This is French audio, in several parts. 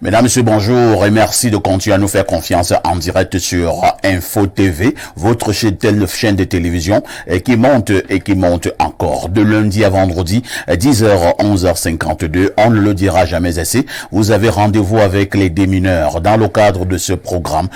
Mesdames, Messieurs, bonjour et merci de continuer à nous faire confiance en direct sur Info TV, votre chaîne de télévision qui monte encore. De lundi à vendredi, 10h, 11h52, on ne le dira jamais assez. Vous avez rendez-vous avec les démineurs dans le cadre de ce programme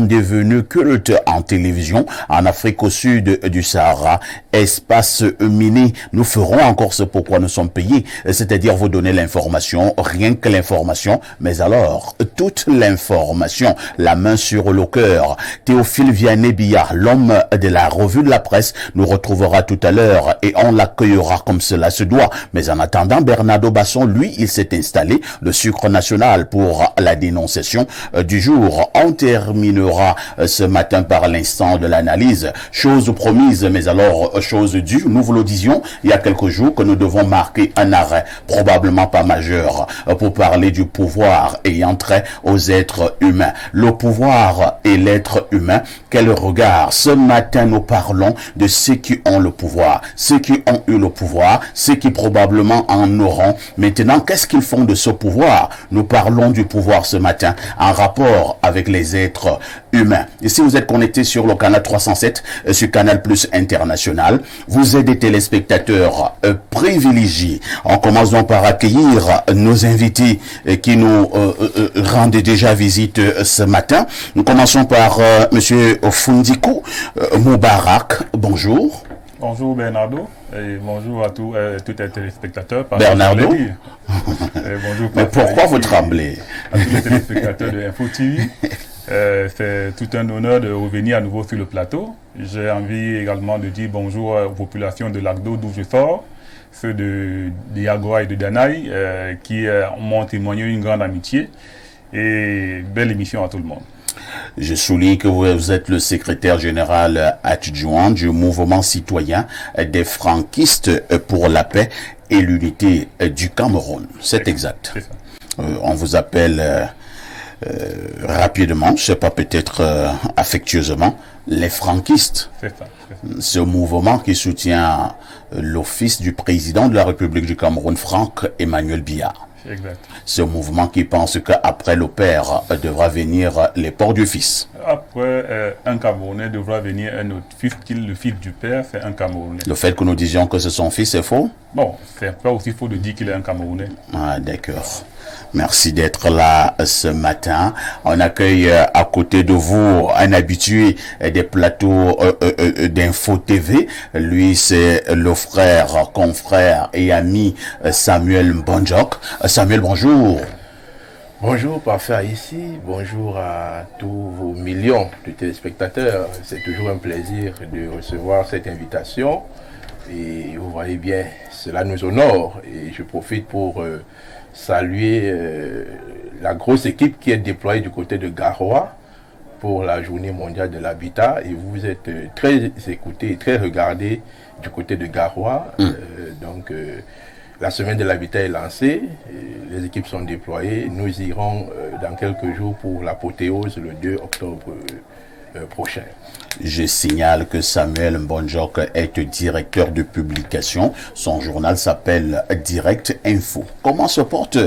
devenu culte en télévision en Afrique au sud du Sahara, espace miné. Nous ferons encore ce pourquoi nous sommes payés, c'est-à-dire vous donner l'information, rien que l'information, mais alors, toute l'information, la main sur le cœur. Théophile Vianney-Billard, l'homme de la revue de la presse, nous retrouvera tout à l'heure et on l'accueillera comme cela se doit. Mais en attendant, Bernardo Basson, lui, il s'est installé, le sucre national pour la dénonciation du jour. On terminera ce matin par l'instant de l'analyse. Chose promise, mais alors chose due. Nous vous le disions il y a quelques jours que nous devons marquer un arrêt, probablement pas majeur, pour parler du pouvoir ayant trait aux êtres humains. Le pouvoir et l'être humain, quel regard? Ce matin, nous parlons de ceux qui ont le pouvoir, ceux qui ont eu le pouvoir, ceux qui probablement en auront. Maintenant, qu'est-ce qu'ils font de ce pouvoir? Nous parlons du pouvoir ce matin en rapport avec les êtres humains. Et si vous êtes connecté sur le canal 307, sur Canal Plus International, vous êtes des téléspectateurs privilégiés. On commence donc par accueillir nos invités qui nous rendent déjà visite ce matin. Nous commençons par Monsieur Fundikou Moubarak. Bonjour. Bonjour Bernardo et bonjour à tous les téléspectateurs. Bernardo. Bonjour. Mais pourquoi vous tremblez? À tous les téléspectateurs de Info TV. C'est tout un honneur de revenir à nouveau sur le plateau. J'ai envie également de dire bonjour aux populations de Lagdo, d'où je sors, ceux de Yagua et de Danaï, qui m'ont témoigné une grande amitié. Et belle émission à tout le monde. Je souligne que vous êtes le secrétaire général adjoint du mouvement citoyen des franquistes pour la paix et l'unité du Cameroun. C'est exact. C'est ça. On vous appelle rapidement, je ne sais pas, peut-être affectueusement, les franquistes. C'est ça. Ce mouvement qui soutient l'office du président de la République du Cameroun, Franck Emmanuel Biya. Exact. Ce mouvement qui pense qu'après le père devra venir les ports du fils. Après, un Camerounais devra venir un autre fils, le fils du père, c'est un Camerounais. Le fait que nous disions que c'est son fils, c'est faux? Bon, c'est pas aussi faux de dire qu'il est un Camerounais. Ah, d'accord. Merci d'être là ce matin. On accueille à côté de vous un habitué des plateaux d'Info TV. Lui, c'est le frère, confrère et ami Samuel Mbonjok. Samuel, bonjour. Bonjour, parfait ici. Bonjour à tous vos millions de téléspectateurs. C'est toujours un plaisir de recevoir cette invitation. Et vous voyez bien, cela nous honore. Et je profite pour saluer la grosse équipe qui est déployée du côté de Garoua pour la journée mondiale de l'habitat. Et vous êtes très écoutés et très regardés du côté de Garoua. La semaine de l'habitat est lancée, les équipes sont déployées. Nous irons dans quelques jours pour l'apothéose le 2 octobre prochain. Je signale que Samuel Mbonjok est directeur de publication. Son journal s'appelle Direct Info. Comment se porte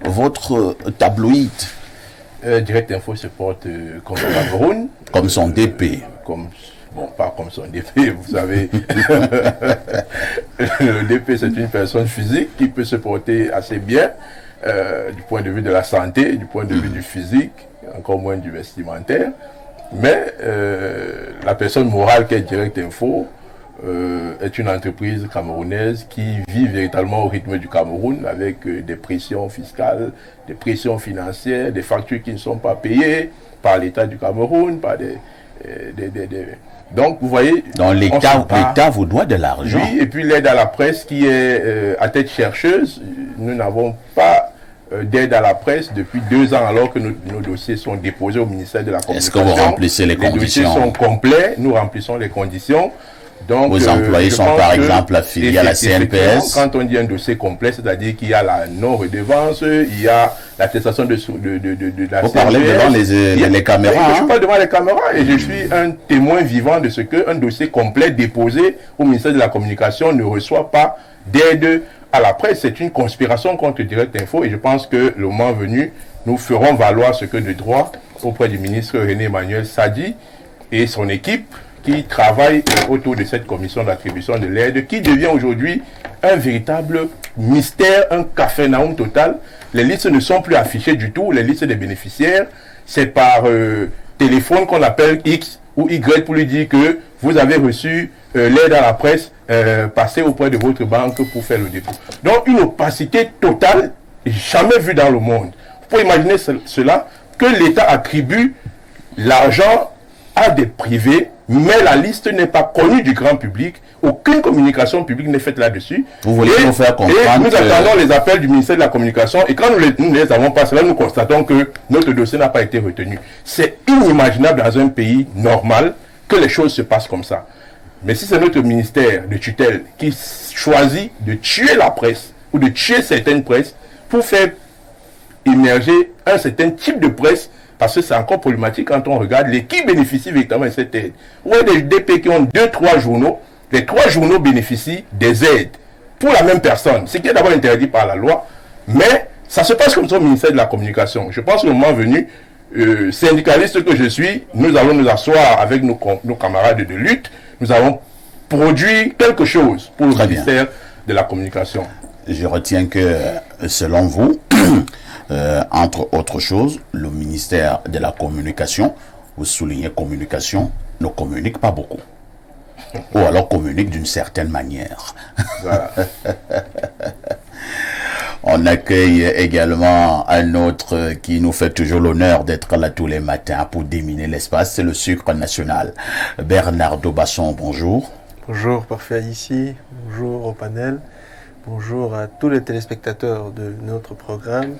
votre tabloïd? Direct Info se porte comme le Cameroun. Comme son DP. Bon, pas comme son DP, vous savez. Le DP, c'est une personne physique qui peut se porter assez bien du point de vue de la santé, du point de vue du physique, encore moins du vestimentaire. Mais la personne morale qui est Direct Info est une entreprise camerounaise qui vit véritablement au rythme du Cameroun avec des pressions fiscales, des pressions financières, des factures qui ne sont pas payées par l'État du Cameroun, par des Donc, vous voyez... Donc, l'État vous doit de l'argent. Oui, et puis l'aide à la presse qui est à tête chercheuse. Nous n'avons pas d'aide à la presse depuis 2 ans, alors que nos dossiers sont déposés au ministère de la Communication. Est-ce que vous remplissez les conditions? Les dossiers sont complets, nous remplissons les conditions. Donc, vos employés sont par exemple affiliés à la CNPS. Quand on dit un dossier complet, c'est-à-dire qu'il y a la non-redevance, il y a l'attestation de la Vous parlez devant les caméras. Je parle devant les caméras et je suis un témoin vivant de ce qu'un dossier complet déposé au ministère de la Communication ne reçoit pas d'aide à la presse. C'est une conspiration contre Direct Info et je pense que le moment venu, nous ferons valoir ce que de droit auprès du ministre René Emmanuel Sadi et son équipe qui travaille autour de cette commission d'attribution de l'aide, qui devient aujourd'hui un véritable mystère, un capharnaüm total. Les listes ne sont plus affichées du tout, les listes des bénéficiaires, c'est par téléphone qu'on appelle X ou Y pour lui dire que vous avez reçu l'aide à la presse, passez auprès de votre banque pour faire le dépôt. Donc une opacité totale, jamais vue dans le monde. Vous pouvez imaginer cela, que l'État attribue l'argent à des privés, mais la liste n'est pas connue du grand public, aucune communication publique n'est faite là-dessus. Vous voulez nous faire comprendre nous attendons les appels du ministère de la Communication et quand nous ne les avons pas, cela nous constatons que notre dossier n'a pas été retenu. C'est inimaginable dans un pays normal que les choses se passent comme ça. Mais si c'est notre ministère de tutelle qui choisit de tuer la presse ou de tuer certaines presses pour faire émerger un certain type de presse, parce que c'est encore problématique quand on regarde qui bénéficie véritablement de cette aide. Ou des pays qui ont 2-3 journaux, les 3 journaux bénéficient des aides pour la même personne, ce qui est d'abord interdit par la loi, mais ça se passe comme ça au ministère de la Communication. Je pense que le moment venu, syndicaliste que je suis, nous allons nous asseoir avec nos camarades de lutte, nous avons produit quelque chose pour le ministère de la Communication. Je retiens que, selon vous, entre autres choses, le ministère de la Communication, vous soulignez communication, ne communique pas beaucoup. Ou alors communique d'une certaine manière. Voilà. On accueille également un autre qui nous fait toujours l'honneur d'être là tous les matins pour déminer l'espace, c'est le Sucre National. Bernardo Basson, bonjour. Bonjour, parfait ici. Bonjour au panel. Bonjour à tous les téléspectateurs de notre programme.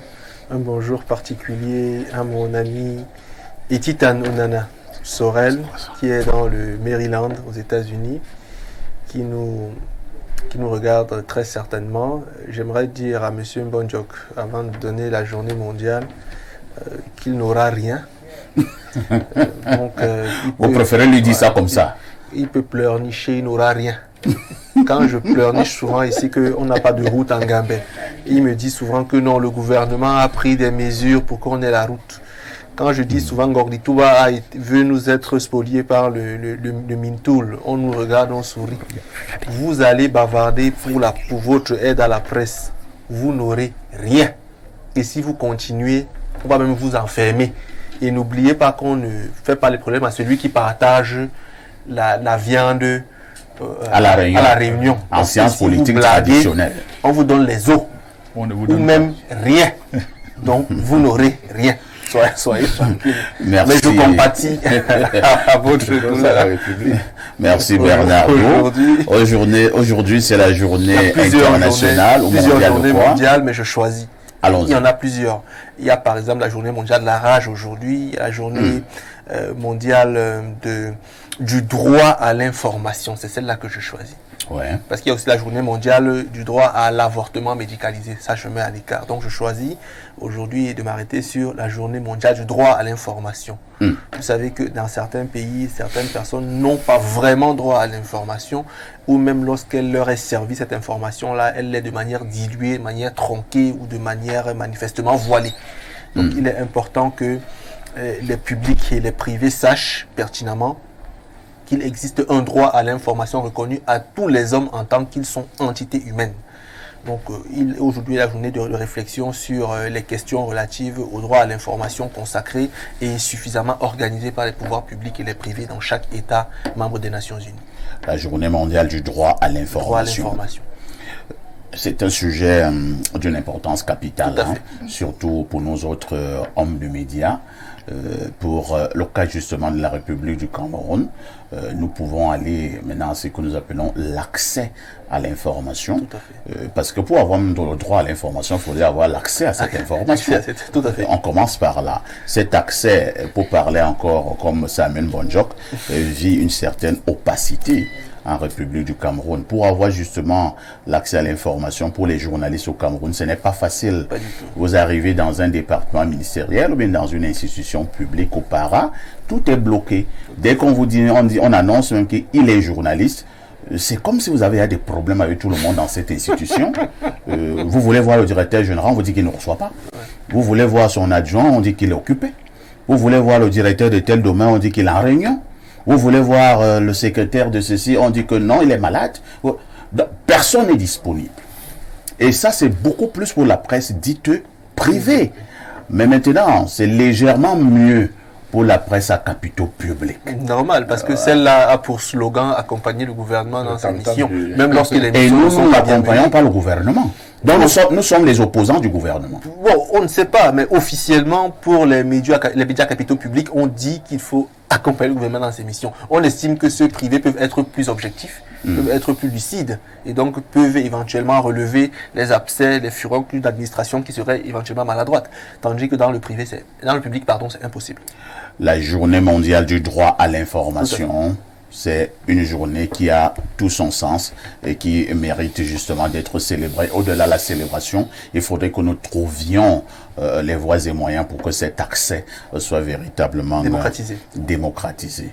Un bonjour particulier à mon ami Etitan Onana Sorel, qui est dans le Maryland, aux États-Unis, qui nous regarde très certainement. J'aimerais dire à M. Mbonjok, avant de donner la journée mondiale, qu'il n'aura rien. Vous préférez lui dire ça comme ça? Il peut pleurnicher, il n'aura rien. Quand je pleurniche souvent ici qu'on n'a pas de route en Gambie, il me dit souvent que non, le gouvernement a pris des mesures pour qu'on ait la route. Quand je dis souvent Gorditouba veut nous être spoliés par le Mintoul, on nous regarde, on sourit. Vous allez bavarder pour votre aide à la presse. Vous n'aurez rien. Et si vous continuez, on va même vous enfermer. Et n'oubliez pas qu'on ne fait pas les problèmes à celui qui partage la viande à la Réunion. En sciences politiques traditionnelles. On vous donne les os. On ne vous ou donne même rien. Donc vous n'aurez rien. Soyez tranquille. Merci. Mais je compatis à votre à la République. Merci Bernardo. Aujourd'hui, c'est la journée internationale ou mondiale, mais je choisis. Allons-y. Il y en a plusieurs. Il y a par exemple la journée mondiale de la rage aujourd'hui, il y a la journée mondiale du droit à l'information. C'est celle-là que je choisis. Ouais. Parce qu'il y a aussi la journée mondiale du droit à l'avortement médicalisé. Ça, je mets à l'écart. Donc, je choisis aujourd'hui de m'arrêter sur la journée mondiale du droit à l'information. Vous savez que dans certains pays, certaines personnes n'ont pas vraiment droit à l'information, ou même lorsqu'elle leur est servie, cette information-là, elle l'est de manière diluée, de manière tronquée ou de manière manifestement voilée. Donc, il est important que les publics et les privés sachent pertinemment qu'il existe un droit à l'information reconnu à tous les hommes en tant qu'ils sont entités humaines. Donc, aujourd'hui, la journée de réflexion sur les questions relatives au droit à l'information consacrée et suffisamment organisée par les pouvoirs publics et les privés dans chaque État membre des Nations Unies. La journée mondiale du droit à l'information. C'est un sujet d'une importance capitale, surtout pour nous autres hommes de médias. Pour le cas justement de la République du Cameroun, nous pouvons aller maintenant à ce que nous appelons l'accès à l'information. Parce que pour avoir le droit à l'information, il faudrait avoir l'accès à cette information. Tout à fait. On commence par là. Cet accès, pour parler encore comme Samuel Bonjok, vit une certaine opacité en République du Cameroun. Pour avoir justement l'accès à l'information pour les journalistes au Cameroun, ce n'est pas facile. Pas du tout. Vous arrivez dans un département ministériel ou bien dans une institution publique au para, tout est bloqué. Dès qu'on vous dit, on annonce même qu'il est journaliste, c'est comme si vous avez des problèmes avec tout le monde dans cette institution. Vous voulez voir le directeur général, on vous dit qu'il ne reçoit pas. Vous voulez voir son adjoint, on dit qu'il est occupé. Vous voulez voir le directeur de tel domaine, on dit qu'il est en réunion. Vous voulez voir le secrétaire de ceci, on dit que non, il est malade. Personne n'est disponible. Et ça, c'est beaucoup plus pour la presse dite privée. Mais maintenant, c'est légèrement mieux pour la presse à capitaux publics. Normal, parce que celle-là a pour slogan accompagner le gouvernement dans sa mission. Même lorsque les Et missions nous, sont nous pas bien n'accompagnons menées. pas le gouvernement. Donc nous sommes les opposants du gouvernement. Bon, on ne sait pas, mais officiellement, pour les médias capitaux publics, on dit qu'il faut accompagner le gouvernement dans ses missions. On estime que ceux privés peuvent être plus objectifs, peuvent être plus lucides, et donc peuvent éventuellement relever les abcès, les fureurs d'une administration qui serait éventuellement maladroite. Tandis que dans le privé, dans le public, pardon, c'est impossible. La journée mondiale du droit à l'information, c'est une journée qui a tout son sens et qui mérite justement d'être célébrée. Au-delà de la célébration, il faudrait que nous trouvions les voies et moyens pour que cet accès soit véritablement démocratisé,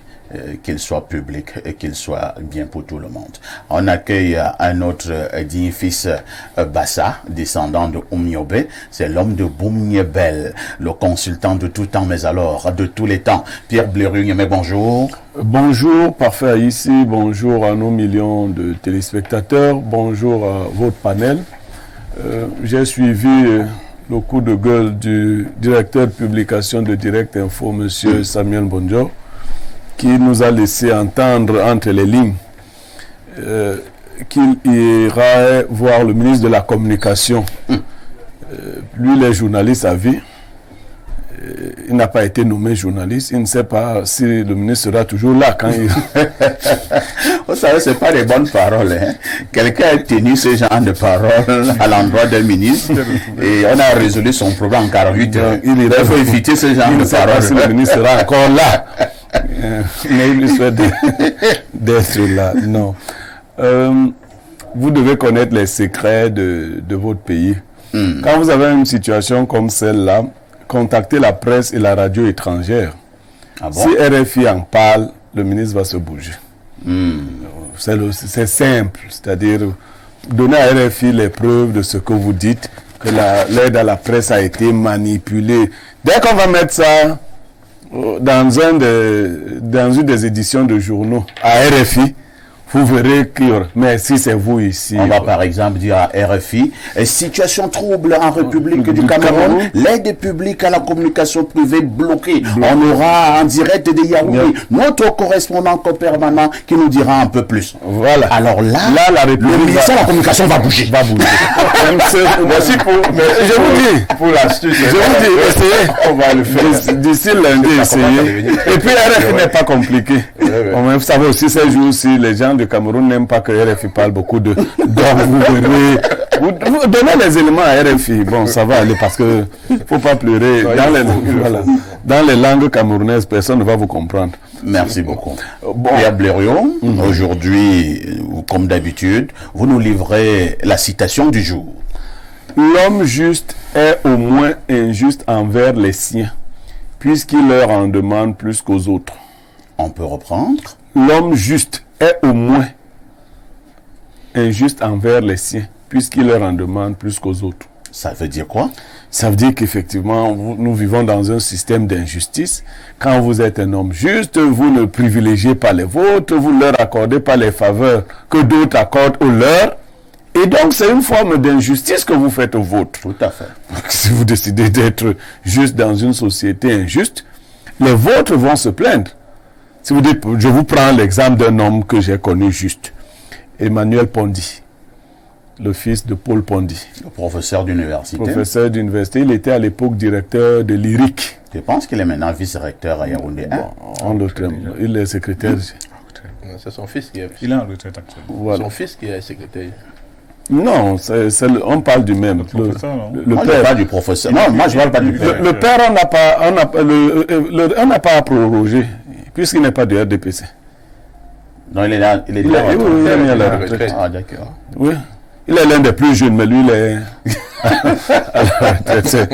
qu'il soit public et qu'il soit bien pour tout le monde. On accueille un autre digne fils Bassa, descendant de Oumniobé. C'est l'homme de Boumniebel, le consultant de tout temps, mais alors de tous les temps. Pierre Blériou, mais bonjour. Bonjour, parfait ici. Bonjour à nos millions de téléspectateurs. Bonjour à votre panel. J'ai suivi le coup de gueule du directeur de publication de Direct Info, M. Samuel Bonjok, qui nous a laissé entendre entre les lignes qu'il ira voir le ministre de la Communication. Lui, les journalistes à vie. Il n'a pas été nommé journaliste. Il ne sait pas si le ministre sera toujours là quand il... Vous savez, ce n'est pas des bonnes paroles. Hein. Quelqu'un a tenu ce genre de paroles à l'endroit d'un ministre et on a résolu son problème en 48 heures. Il faut éviter ce genre de paroles. Si le ministre sera encore là. Mais il lui souhaite d'être là. Non. Vous devez connaître les secrets de votre pays. Quand vous avez une situation comme celle-là, contactez la presse et la radio étrangère. Ah bon? Si RFI en parle, le ministre va se bouger. C'est simple, c'est-à-dire donner à RFI les preuves de ce que vous dites, que l'aide à la presse a été manipulée. Dès qu'on va mettre ça dans une des éditions de journaux à RFI, vous verrez qu'il y aura. Mais si c'est vous ici... On va par exemple dire à RFI, situation trouble en République du Cameroun, l'aide publique à la communication privée bloquée. On aura en direct de Yaoundé notre correspondant permanent qui nous dira un peu plus. Voilà. Alors là la République, le ministère de la communication va bouger. Merci je vous dis, pour l'astuce. Je vous dis, essayez. On va le faire. D'ici lundi, essayez. Et puis RFI n'est pas compliqué. Vous savez aussi, ces jours-ci, les gens de Cameroun n'aiment pas que RFI parle beaucoup de... Donc vous verrez... Vous donnez les éléments à RFI. Bon, ça va aller parce que faut pas pleurer. Dans les langues camerounaises, personne ne va vous comprendre. Merci beaucoup. Pierre Blériou, aujourd'hui, comme d'habitude, vous nous livrez la citation du jour. L'homme juste est au moins injuste envers les siens, puisqu'il leur en demande plus qu'aux autres. On peut reprendre. L'homme juste est au moins injuste envers les siens, puisqu'il leur en demande plus qu'aux autres. Ça veut dire quoi? Ça veut dire qu'effectivement, nous vivons dans un système d'injustice. Quand vous êtes un homme juste, vous ne privilégiez pas les vôtres, vous ne leur accordez pas les faveurs que d'autres accordent aux leurs. Et donc, c'est une forme d'injustice que vous faites aux vôtres. Tout à fait. Si vous décidez d'être juste dans une société injuste, les vôtres vont se plaindre. Si vous dites, je vous prends l'exemple d'un homme que j'ai connu juste, Emmanuel Pondy. le fils de Paul Pondy. Le professeur d'université. Professeur d'université, il était à l'époque directeur de l'IRIC. Je pense qu'il est maintenant vice-recteur à Yaoundé. Il est secrétaire. C'est son fils qui est. Il est en retraite actuellement. Voilà. Son fils qui est secrétaire. Non, on parle du même. Moi, je parle du professeur. Non, moi, je parle pas du père. Le père, on n'a pas à proroger, puisqu'il n'est pas de RDPC. Non, il est là. Il est à la retraite. Ah, d'accord. Oui. Il est l'un des plus jeunes, mais lui, il est à la retraite.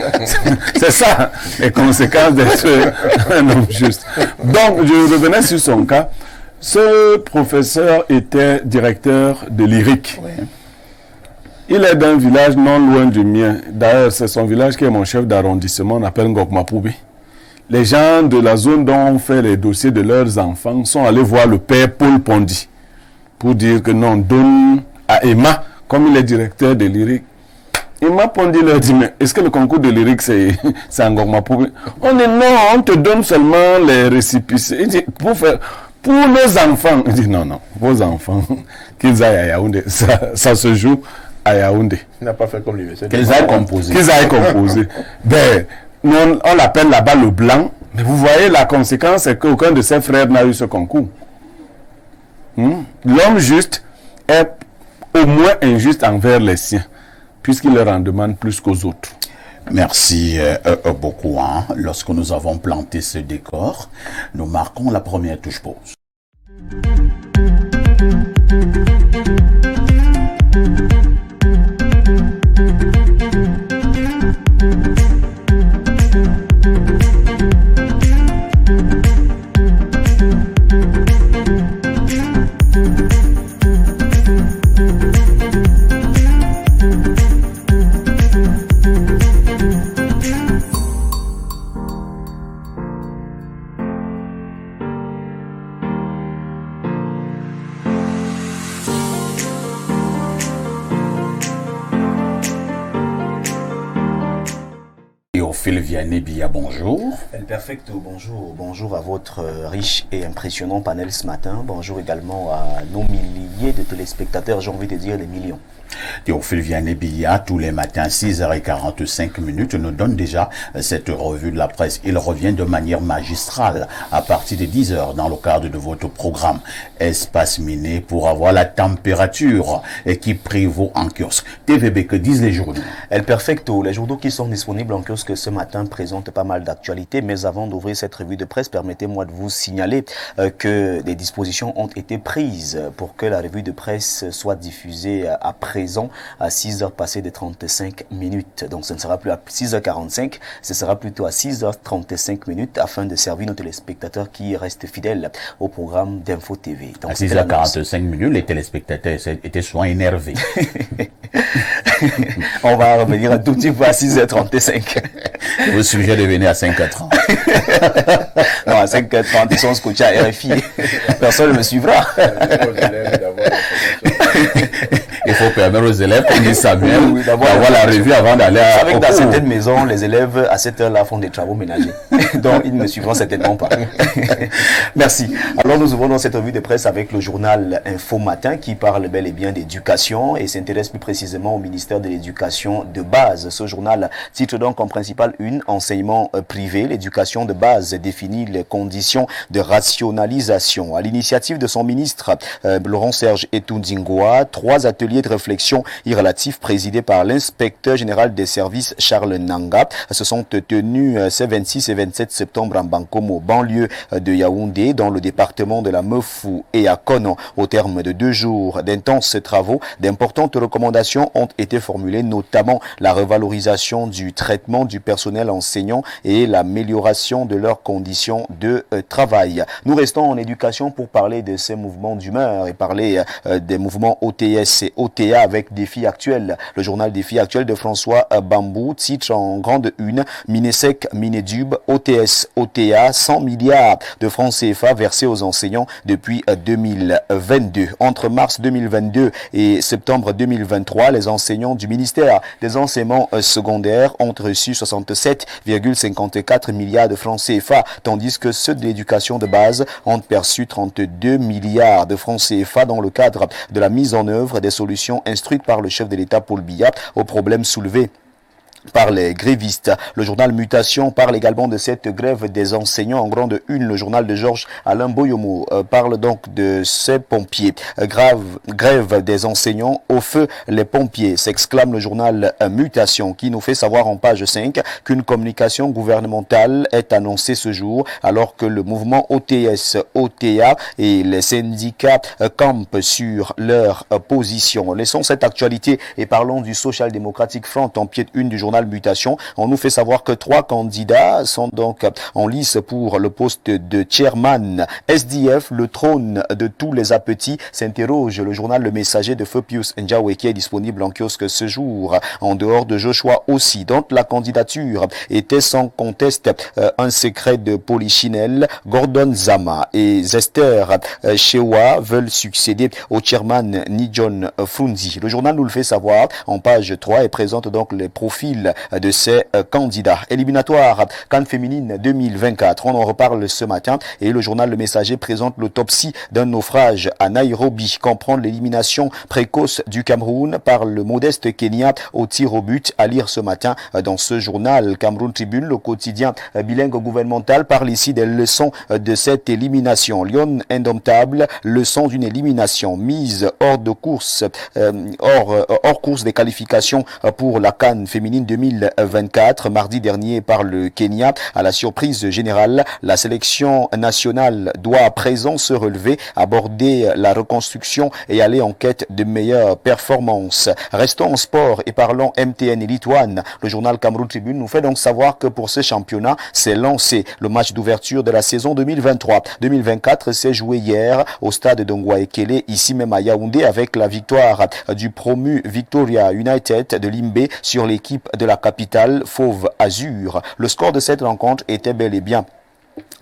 C'est ça, les conséquences d'être un homme juste. Donc, je revenais sur son cas. Ce professeur était directeur de l'IRIC. Oui. Il est d'un village non loin du mien. D'ailleurs, c'est son village qui est mon chef d'arrondissement, on appelle Ngokmapoubi. Les gens de la zone dont on fait les dossiers de leurs enfants sont allés voir le père Paul Pondy pour dire que non, donne à Emma, comme il est directeur de l'IRIC. Emma Pondy leur dit, mais est-ce que le concours de l'IRIC c'est en Ngokmapoubi? On dit non, on te donne seulement les récépissés. Il dit, pour nos enfants. Il dit non, vos enfants, qu'ils aillent à Yaoundé, ça se joue à Yaoundé. Il n'a pas fait comme l'université. Qu'ils aillent composer. Ben, on l'appelle là-bas le blanc. Mais vous voyez, la conséquence, c'est qu'aucun de ses frères n'a eu ce concours. L'homme juste est au moins injuste envers les siens, puisqu'il leur en demande plus qu'aux autres. Merci beaucoup. Lorsque nous avons planté ce décor, nous marquons la première touche pause. Vianney-Bia, bonjour. El Perfecto, bonjour. Bonjour à votre riche et impressionnant panel ce matin. Bonjour également à nos milliers de téléspectateurs, j'ai envie de dire des millions. Théophile Vianney-Bia, tous les matins, 6h45, nous donne déjà cette revue de la presse. Il revient de manière magistrale à partir de 10h dans le cadre de votre programme Espace Miné pour avoir la température qui prévaut en kiosque. TVB, que disent les journaux? El Perfecto, les journaux qui sont disponibles en kiosque ce matin présentent pas mal d'actualités, mais avant d'ouvrir cette revue de presse, permettez-moi de vous signaler que des dispositions ont été prises pour que la revue de presse soit diffusée à présent à 6h passées de 35 minutes. Donc ce ne sera plus à 6h45, ce sera plutôt à 6h35 afin de servir nos téléspectateurs qui restent fidèles au programme d'Info TV. Donc, à 6h45, les téléspectateurs étaient souvent énervés. On va revenir un tout petit peu à 6h35. Je vous suggère de venir à 5h30. Non, à 5h30, ils sont scotchés à RFI. Personne ne me suivra. Il faut permettre aux élèves, comme dit Samuel, d'avoir la revue avant d'aller à... Avec dans certaines maisons, les élèves à cette heure-là font des travaux ménagers. Donc, ils ne suivront certainement pas. Merci. Alors, nous ouvrons dans cette revue de presse avec le journal Info Matin qui parle bel et bien d'éducation et s'intéresse plus précisément au ministère de l'Éducation de base. Ce journal titre donc en principal une enseignement privé. L'éducation de base définit les conditions de rationalisation. À l'initiative de son ministre, Laurent-Serge Etundingoa, 3 ateliers de réflexion irrelatifs présidés par l'inspecteur général des services Charles Nanga se sont tenus ces 26 et 27 septembre en Bankomo, banlieue de Yaoundé, dans le département de la Mefou et à Kono. Au terme de 2 jours d'intenses travaux, d'importantes recommandations ont été formulées, notamment la revalorisation du traitement du personnel enseignant et l'amélioration de leurs conditions de travail. Nous restons en éducation pour parler de ces mouvements d'humeur et parler des mouvements OTS et OTA avec Défi Actuel. Le journal Défi Actuel de François Bambou titre en grande une: Minesec, Minedub, OTS-OTA, 100 milliards de francs CFA versés aux enseignants depuis 2022. Entre mars 2022 et septembre 2023, les enseignants du ministère des enseignements secondaires ont reçu 67,54 milliards de francs CFA, tandis que ceux de l'éducation de base ont perçu 32 milliards de francs CFA dans le cadre de la mise en œuvre des solutions instruites par le chef de l'État Paul Biya aux problèmes soulevés par les grévistes. Le journal Mutation parle également de cette grève des enseignants en grande une. Le journal de Georges Alain Boyomo parle donc de ces pompiers. Grève des enseignants au feu les pompiers, s'exclame le journal Mutation, qui nous fait savoir en page 5 qu'une communication gouvernementale est annoncée ce jour alors que le mouvement OTS-OTA et les syndicats campent sur leur position. Laissons cette actualité et parlons du Social Democratic Front en pied de une du journal Mutation. On nous fait savoir que 3 candidats sont donc en lice pour le poste de chairman. SDF, le trône de tous les appétits, s'interroge le journal Le Messager de Feu Pius Ndiawe qui est disponible en kiosque ce jour. En dehors de Joshua aussi, dont la candidature était sans conteste un secret de Polichinelle, Gordon Zama et Zester Shewa veulent succéder au chairman Nijon Funzi. Le journal nous le fait savoir en page 3 et présente donc les profils de ces candidats. Éliminatoire CAN féminine 2024. On en reparle ce matin et le journal Le Messager présente l'autopsie d'un naufrage à Nairobi. Comprendre l'élimination précoce du Cameroun par le modeste Kenya au tir au but, à lire ce matin dans ce journal. Cameroun Tribune, le quotidien bilingue gouvernemental, parle ici des leçons de cette élimination. Lyon indomptable, leçon d'une élimination mise hors de course, hors course des qualifications pour la CAN féminine 2024. Mardi dernier par le Kenya, à la surprise générale, la sélection nationale doit à présent se relever, aborder la reconstruction et aller en quête de meilleures performances. Restons en sport et parlons MTN et Lituane. Le journal Cameroun Tribune nous fait donc savoir que pour ce championnat, c'est lancé. Le match d'ouverture de la saison 2023-2024 s'est joué hier au stade de Ngwa-Ekele, ici même à Yaoundé, avec la victoire du promu Victoria United de Limbe sur l'équipe de la capitale Fauve Azur. Le score de cette rencontre était bel et bien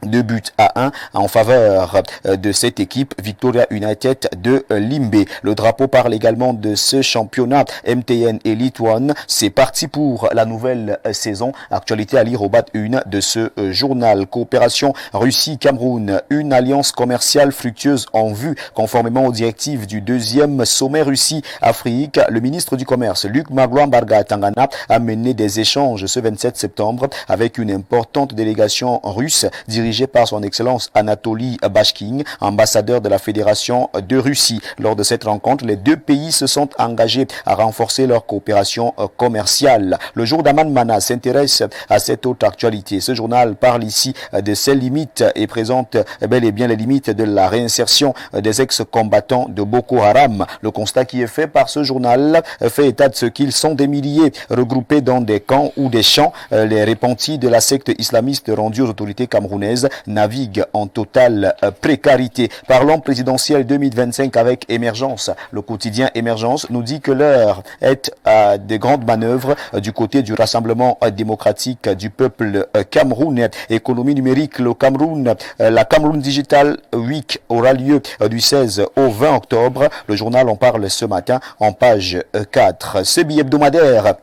2-1 en faveur de cette équipe Victoria United de Limbe. Le drapeau parle également de ce championnat MTN et Lituane. C'est parti pour la nouvelle saison. Actualité à lire au bas une de ce journal. Coopération Russie-Cameroun. Une alliance commerciale fructueuse en vue, conformément aux directives du 2e sommet Russie-Afrique. Le ministre du Commerce, Luc Magloire-Barga Tangana, a mené des échanges ce 27 septembre avec une importante délégation russe dirigée par son excellence Anatoly Bashkin, ambassadeur de la Fédération de Russie. Lors de cette rencontre, les deux pays se sont engagés à renforcer leur coopération commerciale. Le jour d'Aman Mana s'intéresse à cette autre actualité. Ce journal parle ici de ses limites et présente bel et bien les limites de la réinsertion des ex-combattants de Boko Haram. Le constat qui est fait par ce journal fait état de ce qu'ils sont des milliers regroupés dans des camps ou des champs. Les repentis de la secte islamiste rendus aux autorités camerounaises navigue en totale précarité. Parlons présidentielle 2025 avec Émergence. Le quotidien Émergence nous dit que l'heure est à des grandes manœuvres du côté du Rassemblement démocratique du peuple camerounais. Économie numérique, le Cameroun, la Cameroun Digital Week aura lieu du 16 au 20 octobre. Le journal en parle ce matin en page 4. Ce billet hebdomadaire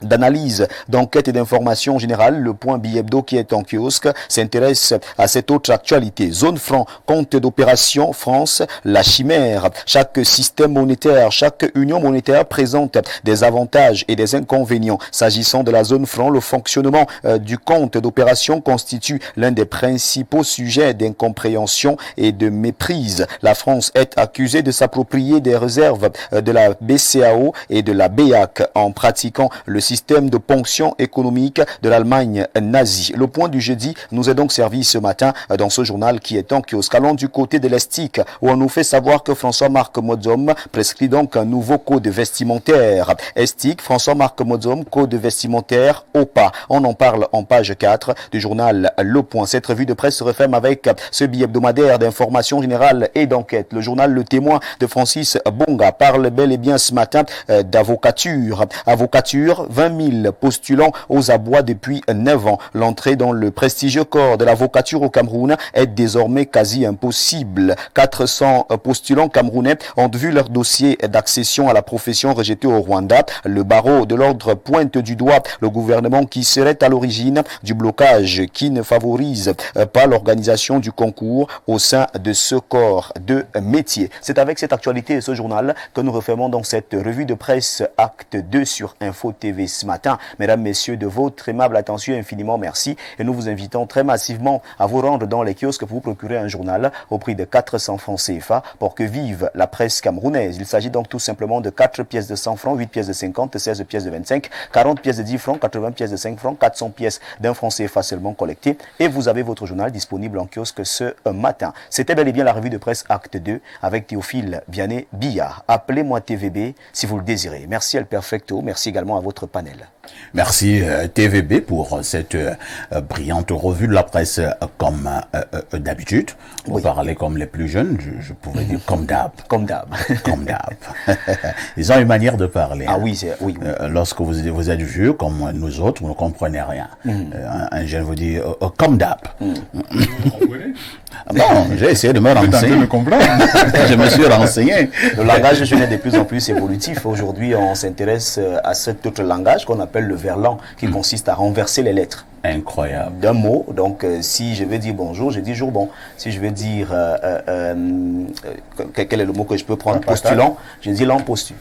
d'analyse, d'enquête et d'information générale, le point Billebdo qui est en kiosque s'intéresse à cette autre actualité. Zone franc, compte d'opération France, la chimère. Chaque système monétaire, chaque union monétaire présente des avantages et des inconvénients. S'agissant de la zone franc, le fonctionnement du compte d'opération constitue l'un des principaux sujets d'incompréhension et de méprise. La France est accusée de s'approprier des réserves de la BCAO et de la BEAC en pratiquant le système de ponction économique de l'Allemagne nazie. Le point du jeudi nous est donc servi ce matin dans ce journal qui est en kiosque. Allons du côté de l'Estique où on nous fait savoir que François-Marc Mozom prescrit donc un nouveau code vestimentaire. Estique, François-Marc Mozom, code vestimentaire OPA. On en parle en page 4 du journal Le Point. Cette revue de presse se referme avec ce billet hebdomadaire d'information générale et d'enquête. Le journal Le Témoin de Francis Bonga parle bel et bien ce matin d'avocature. Avocature 20 000 postulants aux abois depuis 9 ans. L'entrée dans le prestigieux corps de l'avocature au Cameroun est désormais quasi impossible. 400 postulants camerounais ont vu leur dossier d'accession à la profession rejeté au Rwanda. Le barreau de l'ordre pointe du doigt le gouvernement qui serait à l'origine du blocage qui ne favorise pas l'organisation du concours au sein de ce corps de métier. C'est avec cette actualité et ce journal que nous refermons donc cette revue de presse acte 2 sur Info TV ce matin. Mesdames, messieurs, de votre aimable attention, infiniment merci et nous vous invitons très massivement à vous rendre dans les kiosques pour vous procurer un journal au prix de 400 francs CFA pour que vive la presse camerounaise. Il s'agit donc tout simplement de 4 pièces de 100 francs, 8 pièces de 50, 16 pièces de 25, 40 pièces de 10 francs, 80 pièces de 5 francs, 400 pièces d'un franc CFA seulement collectées et vous avez votre journal disponible en kiosque ce matin. C'était bel et bien la revue de presse acte 2 avec Théophile Vianney-Billard. Appelez-moi TVB si vous le désirez. Merci El Perfecto, merci également à votre panel. Merci TVB pour cette brillante revue de la presse comme d'habitude. Vous parlez comme les plus jeunes, je pourrais dire comme d'hab. Comme d'hab. Comme d'hab. Ils ont une manière de parler. Ah oui, c'est oui. Lorsque vous êtes vieux, comme nous autres, vous ne comprenez rien. Un jeune vous dit comme d'hab. Bon, j'ai essayé de me renseigner. Je me suis renseigné. Le langage jeune est de plus en plus évolutif. Aujourd'hui, on s'intéresse à cet autre langage qu'on appelle le verlan, qui consiste à renverser les lettres. Incroyable. D'un mot, donc si je veux dire bonjour, je dis jour bon. Si je veux dire quel est le mot que je peux prendre, postulant, je dis l'empostu.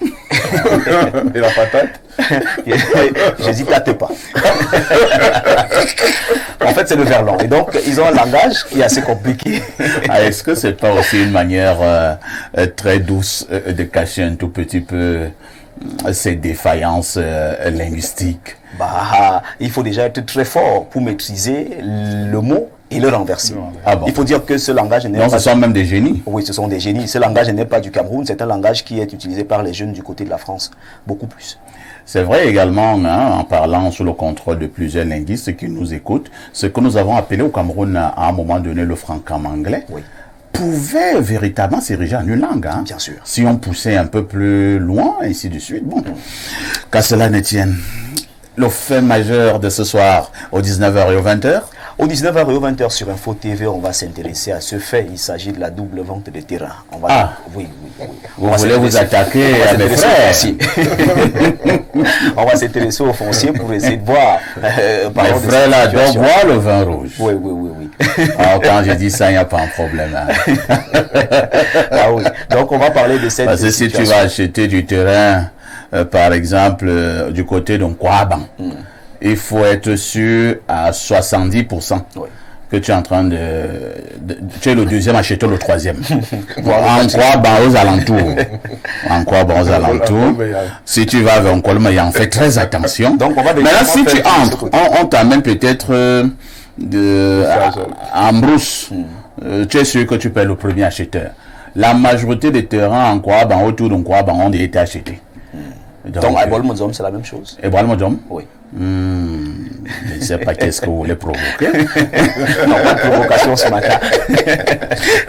Et la patate? Je dis plate pas. En fait, c'est le verlan. Et donc, ils ont un langage qui est assez compliqué. Est-ce que c'est pas aussi une manière très douce de cacher un tout petit peu ces défaillances linguistiques? Il faut déjà être très fort pour maîtriser le mot et le renverser. Ah bon. Il faut dire que ce langage n'est pas... Non, ce sont même des génies. Oui, ce sont des génies. Ce langage n'est pas du Cameroun, c'est un langage qui est utilisé par les jeunes du côté de la France, beaucoup plus. C'est vrai également, en parlant sous le contrôle de plusieurs linguistes qui nous écoutent, ce que nous avons appelé au Cameroun à un moment donné le franc-anglais, pouvait véritablement s'ériger en une langue. Bien sûr. Si on poussait un peu plus loin, et ainsi de suite. Bon, qu'à cela ne tienne. Le fait majeur de ce soir, aux 19h et aux 20h. Aux 19h et aux 20h sur Info TV, on va s'intéresser à ce fait. Il s'agit de la double vente de terrain. On va oui. Vous voulez vous attaquer à mes frères? On va s'intéresser aux fonciers pour essayer de voir. Mes frères là, donc boire le vin rouge. Oui. Alors, quand je dis ça, il n'y a pas un problème. Ah oui. Donc on va parler de cette Parce que si tu vas acheter du terrain, par exemple, du côté de Nkwaban, il faut être sûr à 70% que tu es en train tu es le deuxième acheteur, le troisième. En Nkwaban aux alentours. Si tu vas vers Nkolmeyan, fais très attention. Donc on va maintenant, si tu entres, on t'amène peut-être en brousse. Tu es sûr que tu peux être le premier acheteur. La majorité des terrains en Nkwaban, autour de Nkwaban, ont été achetés. Donc à Bolmozom, c'est la même chose. Et Bolmozom? Oui. Je ne sais pas qu'est-ce que vous voulez provoquer. Non, pas de provocation ce matin.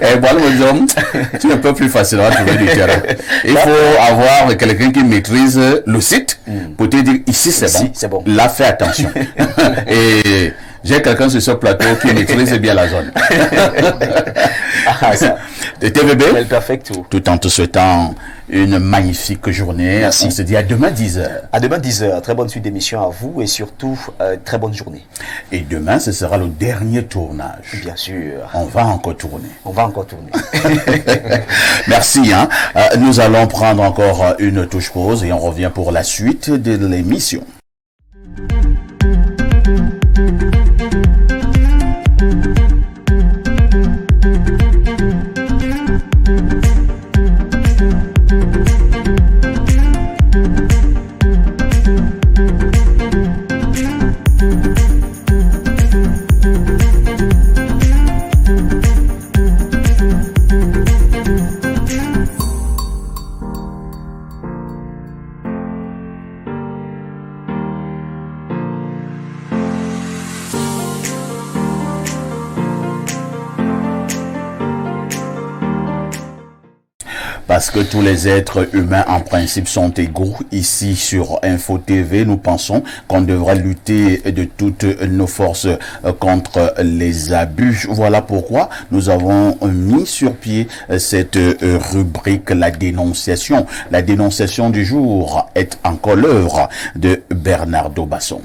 Et Bolmozom, tu ne peux plus facilement trouver du terrain. Il faut avoir quelqu'un qui maîtrise le site pour te dire ici c'est bon. Là, fais attention. Et j'ai quelqu'un sur ce plateau qui maîtrise bien la zone. De TVB, tout en te souhaitant une magnifique journée. Merci. On se dit à demain 10h. À demain 10h. Très bonne suite d'émission à vous et surtout, très bonne journée. Et demain, ce sera le dernier tournage. Bien sûr. On va encore tourner. Merci. Nous allons prendre encore une touche pause et on revient pour la suite de l'émission. parce que tous les êtres humains en principe sont égaux. Ici sur Info TV, nous pensons qu'on devrait lutter de toutes nos forces contre les abus. Voilà pourquoi nous avons mis sur pied cette rubrique, la dénonciation. La dénonciation du jour est encore l'œuvre de Bernardo Basson.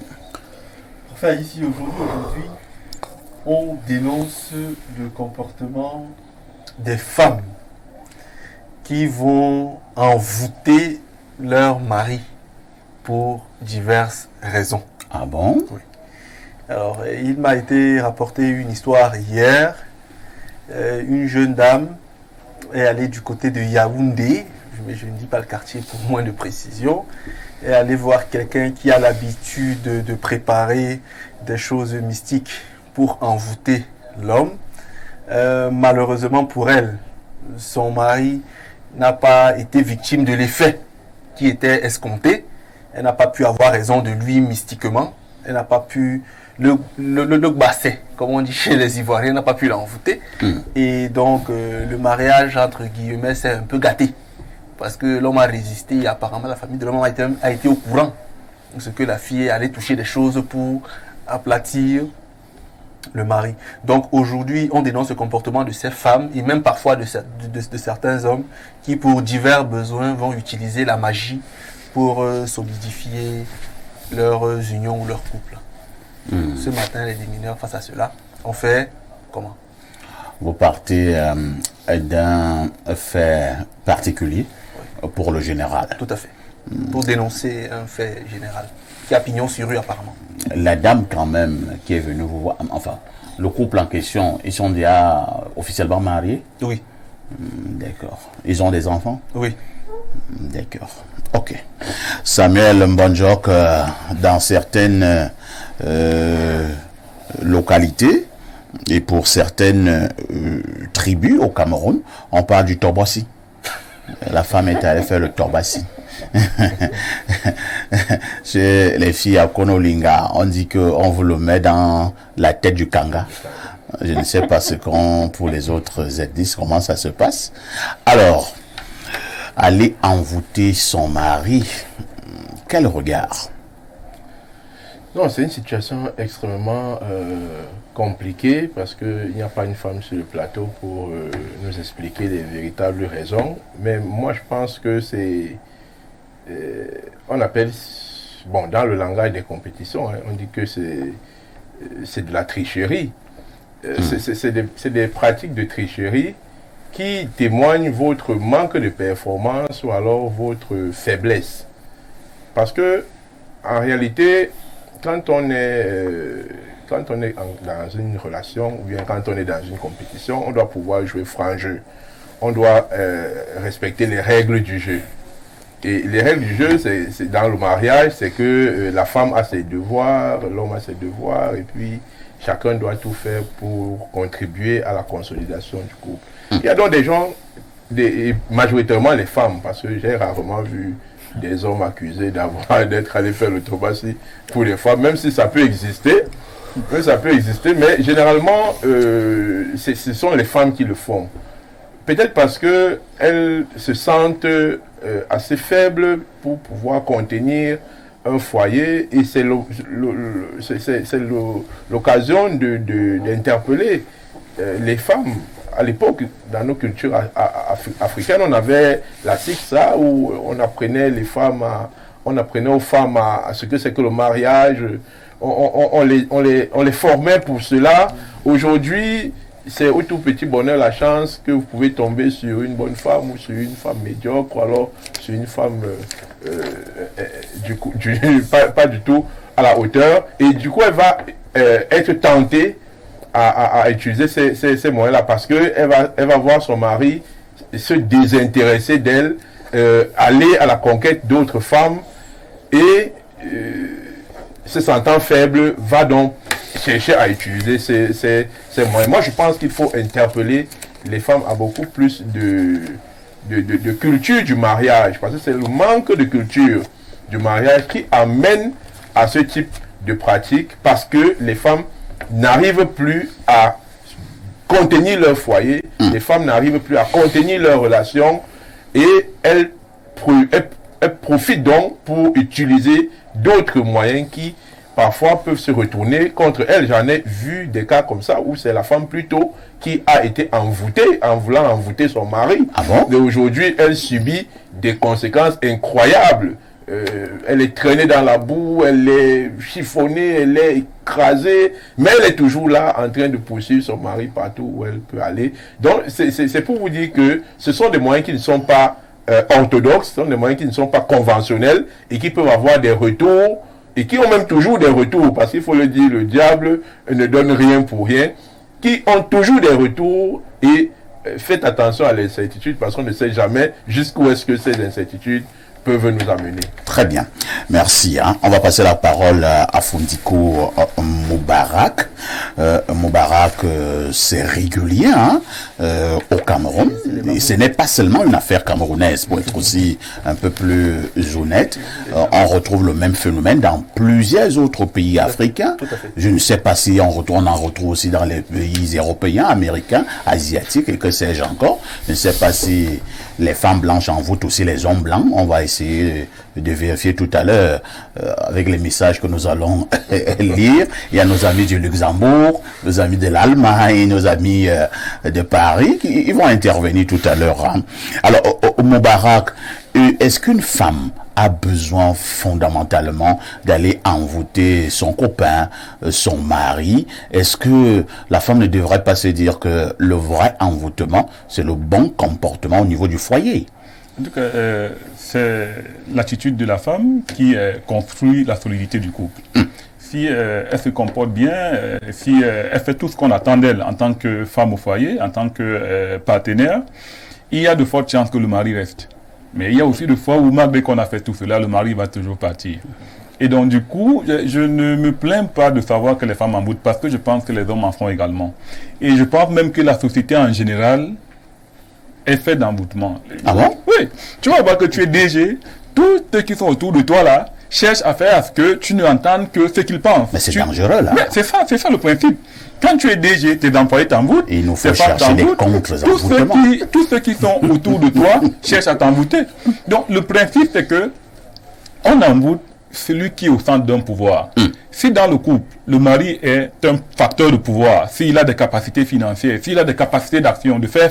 Enfin, ici aujourd'hui, on dénonce le comportement des femmes qui vont envoûter leur mari pour diverses raisons. Ah bon? Oui. Alors, il m'a été rapporté une histoire hier. Une jeune dame est allée du côté de Yaoundé, mais je ne dis pas le quartier pour moins de précision, est allée voir quelqu'un qui a l'habitude de préparer des choses mystiques pour envoûter l'homme. Malheureusement pour elle, son mari n'a pas été victime de l'effet qui était escompté. Elle n'a pas pu avoir raison de lui mystiquement. Elle n'a pas pu le basset, comme on dit chez les Ivoiriens, n'a pas pu l'envoûter. Et donc le mariage, entre guillemets, s'est un peu gâté. Parce que l'homme a résisté et apparemment la famille de l'homme a été au courant. Ce que la fille allait toucher des choses pour aplatir le mari. Donc aujourd'hui, on dénonce le comportement de ces femmes et même parfois de certains hommes qui, pour divers besoins, vont utiliser la magie pour solidifier leurs unions ou leur couple. Ce matin, les démineurs, face à cela, ont fait comment? Vous partez d'un fait particulier pour le général. Tout à fait. Pour dénoncer un fait général qui a pignon sur rue apparemment. La dame quand même qui est venue vous voir, enfin, le couple en question, ils sont déjà officiellement mariés? Oui. D'accord. Ils ont des enfants? Oui. D'accord. Ok. Samuel Mbonjok, dans certaines localités et pour certaines tribus au Cameroun, on parle du torbassi. La femme est allée faire le torbassi. Chez les filles à Konolinga, on dit qu'on vous le met dans la tête du kanga. Je ne sais pas pour les autres ethnies, comment ça se passe. Alors, aller envoûter son mari, quel regard? Non, c'est une situation extrêmement compliquée parce qu'il n'y a pas une femme sur le plateau pour nous expliquer les véritables raisons. Mais moi, je pense que c'est... on appelle... Bon, dans le langage des compétitions, on dit que c'est de la tricherie. C'est des pratiques de tricherie qui témoignent votre manque de performance ou alors votre faiblesse. Parce que, en réalité, quand on est dans une relation ou bien quand on est dans une compétition, on doit pouvoir jouer franc jeu. On doit respecter les règles du jeu. Et les règles du jeu, c'est dans le mariage, c'est que la femme a ses devoirs, l'homme a ses devoirs, et puis chacun doit tout faire pour contribuer à la consolidation du couple. Il y a donc des gens, majoritairement les femmes, parce que j'ai rarement vu des hommes accusés d'être allés faire le torbassi pour les femmes, même si ça peut exister. Mais généralement, ce sont les femmes qui le font. Peut-être parce qu'elles se sentent assez faibles pour pouvoir contenir un foyer, et c'est l'occasion d'interpeller les femmes. À l'époque, dans nos cultures africaines, on avait la siksa où on apprenait aux femmes à ce que c'est que le mariage. On les formait pour cela. Aujourd'hui, c'est au tout petit bonheur la chance que vous pouvez tomber sur une bonne femme ou sur une femme médiocre, ou alors sur une femme pas du tout à la hauteur. Et du coup, elle va être tentée à utiliser ces moyens-là parce qu'elle va voir son mari se désintéresser d'elle, aller à la conquête d'autres femmes et se sentant faible, va donc chercher à utiliser ces moyens. Moi, je pense qu'il faut interpeller les femmes à beaucoup plus de culture du mariage, parce que c'est le manque de culture du mariage qui amène à ce type de pratique, parce que les femmes n'arrivent plus à contenir leur foyer, les femmes n'arrivent plus à contenir leurs relations, et elle profite donc pour utiliser d'autres moyens qui parfois peuvent se retourner contre elle. J'en ai vu des cas comme ça où c'est la femme plutôt qui a été envoûtée en voulant envoûter son mari. Ah bon? Et aujourd'hui, elle subit des conséquences incroyables. Elle est traînée dans la boue, elle est chiffonnée, elle est écrasée, mais elle est toujours là en train de poursuivre son mari partout où elle peut aller. Donc c'est pour vous dire que ce sont des moyens qui ne sont pas orthodoxes, ce sont des moyens qui ne sont pas conventionnels et qui peuvent avoir des retours et qui ont même toujours des retours, parce qu'il faut le dire, le diable ne donne rien pour rien, qui ont toujours des retours. Et faites attention à l'incertitude parce qu'on ne sait jamais jusqu'où est-ce que ces incertitudes peuvent nous amener. Très bien, merci. On va passer la parole à Fundiko Moubarak. Moubarak, c'est régulier au Cameroun. Et ce n'est pas seulement une affaire camerounaise, pour être aussi un peu plus honnête. On retrouve le même phénomène dans plusieurs autres pays africains. Je ne sais pas si on en retrouve aussi dans les pays européens, américains, asiatiques et que sais-je encore. Je ne sais pas si les femmes blanches envoûtent aussi les hommes blancs. On va essayer de vérifier tout à l'heure avec les messages que nous allons lire. Il y a nos amis du Luxembourg, nos amis de l'Allemagne, nos amis de Paris qui vont intervenir tout à l'heure. Alors, au Moubarak, est-ce qu'une femme a besoin fondamentalement d'aller envoûter son copain, son mari? Est-ce que la femme ne devrait pas se dire que le vrai envoûtement, c'est le bon comportement au niveau du foyer? En tout cas, c'est l'attitude de la femme qui construit la solidité du couple. Si elle se comporte bien, si elle fait tout ce qu'on attend d'elle en tant que femme au foyer, en tant que partenaire, il y a de fortes chances que le mari reste. Mais il y a aussi des fois où, malgré qu'on a fait tout cela, le mari va toujours partir. Et donc, du coup, je ne me plains pas de savoir que les femmes envoûtent parce que je pense que les hommes en font également. Et je pense même que la société en général est faite d'envoûtement. Ah bon? Oui. Tu vas voir que tu es DG, tous ceux qui sont autour de toi là cherchent à faire à ce que tu n'entendes que ce qu'ils pensent. Mais c'est dangereux là. C'est ça le principe. Quand tu es DG, tes employés t'envoûtent. Et il nous faut chercher des contre-envoûtements. Tous ceux qui sont autour de toi cherchent à t'envoûter. Donc le principe c'est que on envoûte celui qui est au centre d'un pouvoir. Si dans le couple, le mari est un facteur de pouvoir, s'il a des capacités financières, s'il a des capacités d'action, de faire,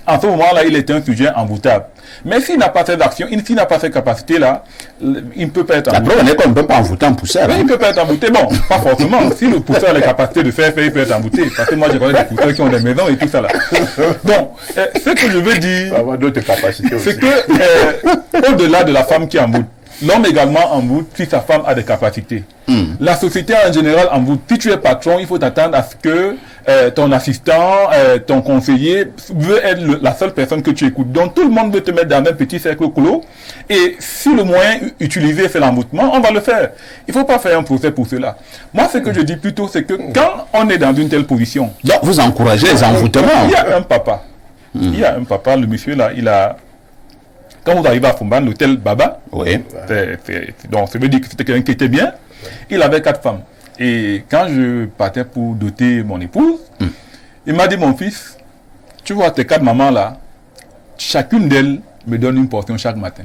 en ce moment-là, il est un sujet envoûtable. Mais s'il n'a pas cette action, s'il n'a pas cette capacité-là, il ne peut pas être envoûté. On est comme pas envoûté un pousseur. Oui, il ne peut pas être envoûté. Bon, pas forcément. Si le pousseur a les capacités de faire, il peut être envoûté. Parce que moi, je connais des pousseurs qui ont des maisons et tout ça là. Donc, ce que je veux dire, c'est que, au-delà de la femme qui envoûte, l'homme également envoûte si sa femme a des capacités. La société en général envoûte. Si tu es patron, il faut t'attendre à ce que ton assistant, ton conseiller veut être la seule personne que tu écoutes. Donc tout le monde veut te mettre dans un petit cercle clos. Et si le moyen utilisé c'est l'envoûtement, on va le faire. Il ne faut pas faire un procès pour cela. Moi, ce que je dis plutôt, c'est que quand on est dans une telle position... Donc vous encouragez les envoûtements. Il y a un papa. Il y a un papa, le monsieur là, il a... Quand vous arrivez à Fumban, l'hôtel Baba, oui. Donc ça veut dire que c'était quelqu'un qui était bien. Il avait 4 femmes. Et quand je partais pour doter mon épouse, il m'a dit, mon fils, tu vois tes 4 mamans là, chacune d'elles me donne une portion chaque matin.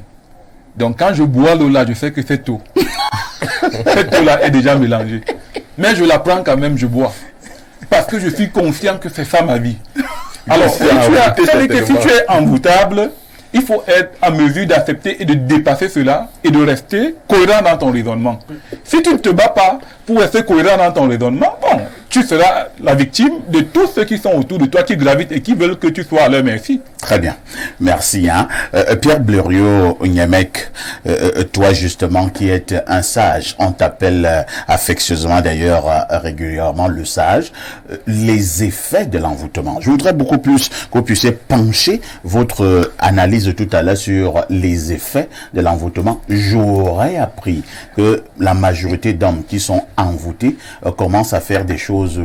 Donc quand je bois l'eau là, je sais que c'est eau. Cette eau là est déjà mélangée. Mais je la prends quand même, je bois. Parce que je suis conscient que c'est ça ma vie. Alors, si tu es envoûtable, il faut être en mesure d'accepter et de dépasser cela et de rester cohérent dans ton raisonnement. Si tu ne te bats pas pour rester cohérent dans ton raisonnement, bon, tu seras la victime de tous ceux qui sont autour de toi, qui gravitent et qui veulent que tu sois à leur merci. Très bien. Merci. Pierre Blériot-Niémec, toi justement qui es un sage, on t'appelle affectueusement d'ailleurs régulièrement le sage, les effets de l'envoûtement. Je voudrais beaucoup plus que vous puissiez pencher votre analyse tout à l'heure sur les effets de l'envoûtement. J'aurais appris que la majorité d'hommes qui sont envoûtés commencent à faire des choses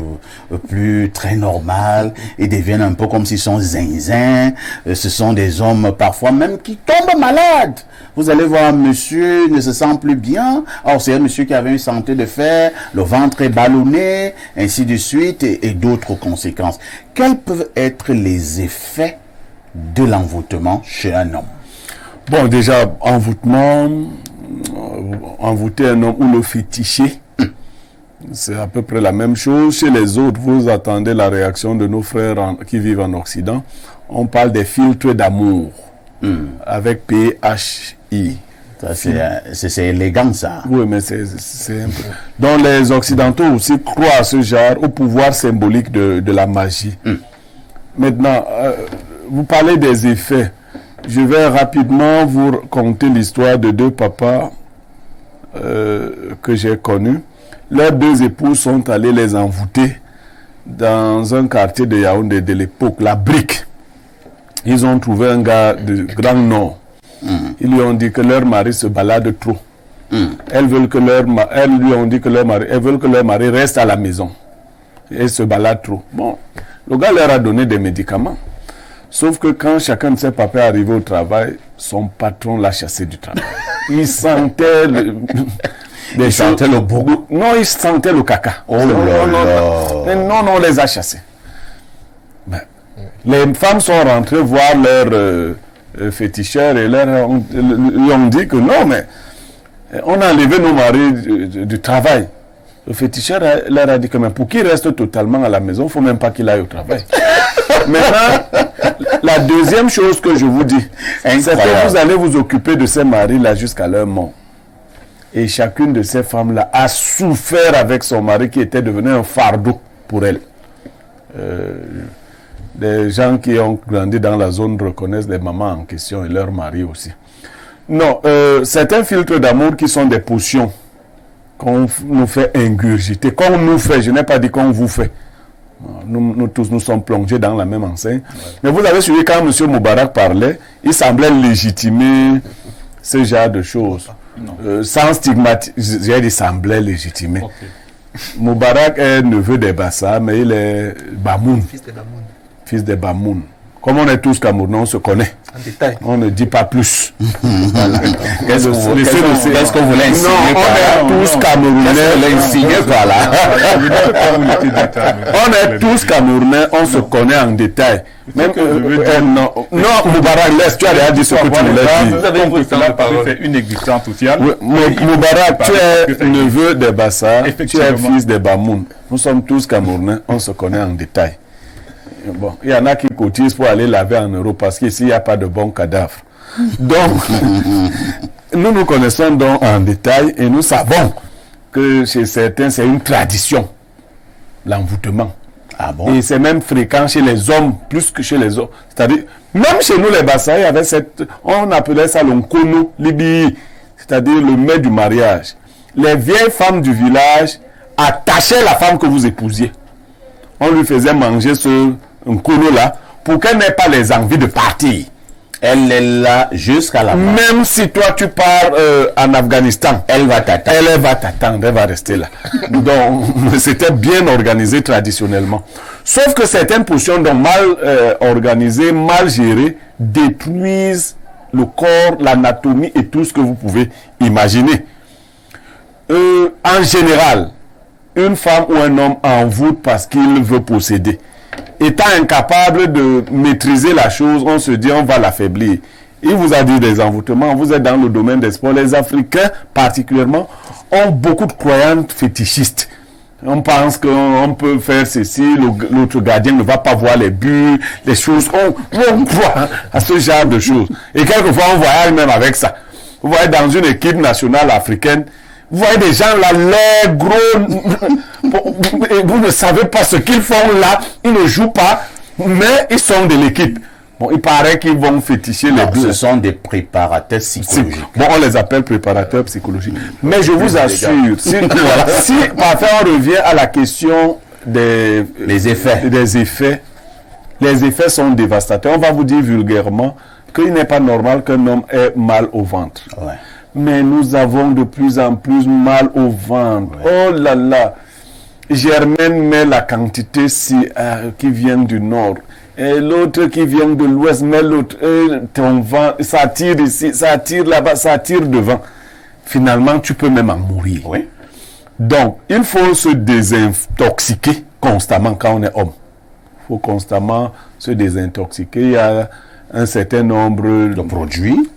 plus très normales et deviennent un peu comme s'ils sont zinzins. Ce sont des hommes parfois même qui tombent malades. Vous allez voir, monsieur ne se sent plus bien. Or, c'est un monsieur qui avait une santé de fer, le ventre est ballonné, ainsi de suite, et d'autres conséquences. Quels peuvent être les effets de l'envoûtement chez un homme? Bon, déjà, envoûter un homme ou le féticher, c'est à peu près la même chose. Chez les autres, vous attendez la réaction de nos frères qui vivent en Occident. On parle des filtres d'amour, avec PHI. C'est élégant, ça. Oui, mais c'est un peu... Donc, les Occidentaux aussi croient à ce genre, au pouvoir symbolique de la magie. Maintenant, vous parlez des effets. Je vais rapidement vous raconter l'histoire de deux papas que j'ai connus. Leurs deux épouses sont allées les envoûter dans un quartier de Yaoundé de l'époque, la Brique. Ils ont trouvé un gars de Grand Nord. Ils lui ont dit que leur mari se balade trop. Elles lui ont dit que elles veulent que leur mari reste à la maison. Et se balade trop. Bon, le gars leur a donné des médicaments. Sauf que quand chacun de ses papas est arrivé au travail, son patron l'a chassé du travail. Il sentait il sentait le bourreau. Non, il sentait le caca. Oh là là. Non, on les a chassés. Ben, les femmes sont rentrées voir leur féticheur et lui ont dit que non, mais on a enlevé nos maris du travail. Le féticheur leur a dit que mais pour qu'il reste totalement à la maison, il ne faut même pas qu'il aille au travail. Maintenant, la deuxième chose que je vous dis, c'est que vous allez vous occuper de ces maris-là jusqu'à leur mort. Et chacune de ces femmes-là a souffert avec son mari qui était devenu un fardeau pour elle. Les gens qui ont grandi dans la zone reconnaissent les mamans en question et leurs maris aussi. Non, certains filtres d'amour qui sont des potions qu'on nous fait ingurgiter. Qu'on nous fait, je n'ai pas dit qu'on vous fait. Nous tous, nous sommes plongés dans la même enseigne. Mais vous avez suivi quand M. Moubarak parlait, il semblait légitimer ce genre de choses. Sans stigmatiser, j'ai dit semblait légitimer. Moubarak est neveu des Bassa, mais il est Bamoun. Fils de Bamoun. Comme on est tous Camerounais, on se connaît. En détail. On ne dit pas plus. Voilà. Qu'est-ce qu'on voulait insinuer? Non, on est tous Camerounais. Par là. On est tous Camerounais, on se connaît en détail. Même non, Moubarak, laisse, tu as déjà dit ce que tu voulais dire. Vous avez fait une existence sociale. Moubarak, tu es neveu de Bassa, tu es fils de Bamoun. Nous sommes tous Camerounais, on se connaît en détail. Bon, il y en a qui cotisent pour aller laver en Europe parce qu'ici, il n'y a pas de bons cadavres. Donc, nous connaissons donc en détail et nous savons que chez certains, c'est une tradition, l'envoûtement. Ah bon? Et c'est même fréquent chez les hommes plus que chez les hommes. C'est-à-dire, même chez nous, les Bassa, il y avait on appelait ça l'onkono libi, c'est-à-dire le maître du mariage. Les vieilles femmes du village attachaient la femme que vous épousiez. On lui faisait manger ce nkono-là pour qu'elle n'ait pas les envies de partir. Elle est là jusqu'à la fin. Même si toi tu pars en Afghanistan, elle va t'attendre, elle va rester là. Donc, c'était bien organisé traditionnellement. Sauf que certaines potions, donc mal organisées, mal gérées, détruisent le corps, l'anatomie et tout ce que vous pouvez imaginer. En général, une femme ou un homme envoûte parce qu'il veut posséder. Étant incapable de maîtriser la chose, on se dit on va l'affaiblir. Il vous a dit des envoûtements, vous êtes dans le domaine des sports. Les Africains, particulièrement, ont beaucoup de croyances fétichistes. On pense qu'on peut faire ceci, l'autre gardien ne va pas voir les buts, les choses. On croit à ce genre de choses. Et quelquefois, on voyage même avec ça. Vous voyez, dans une équipe nationale africaine, vous voyez des gens là, les gros, et vous ne savez pas ce qu'ils font là, ils ne jouent pas, mais ils sont de l'équipe. Bon, il paraît qu'ils vont féticher les buts. Ce sont des préparateurs psychologiques. Bon, on les appelle préparateurs psychologiques. Mais je vous assure, si parfois on revient à la question des effets, les effets sont dévastateurs. On va vous dire vulgairement qu'il n'est pas normal qu'un homme ait mal au ventre. Ouais. Mais nous avons de plus en plus mal au ventre. Ouais. Oh là là. Germaine met la quantité qui vient du nord. Et l'autre qui vient de l'ouest met l'autre. Ton vent, ça tire ici, ça tire là-bas, ça tire devant. Finalement, tu peux même en mourir. Oui. Donc, il faut se désintoxiquer constamment quand on est homme. Il faut constamment se désintoxiquer. Il y a un certain nombre de produits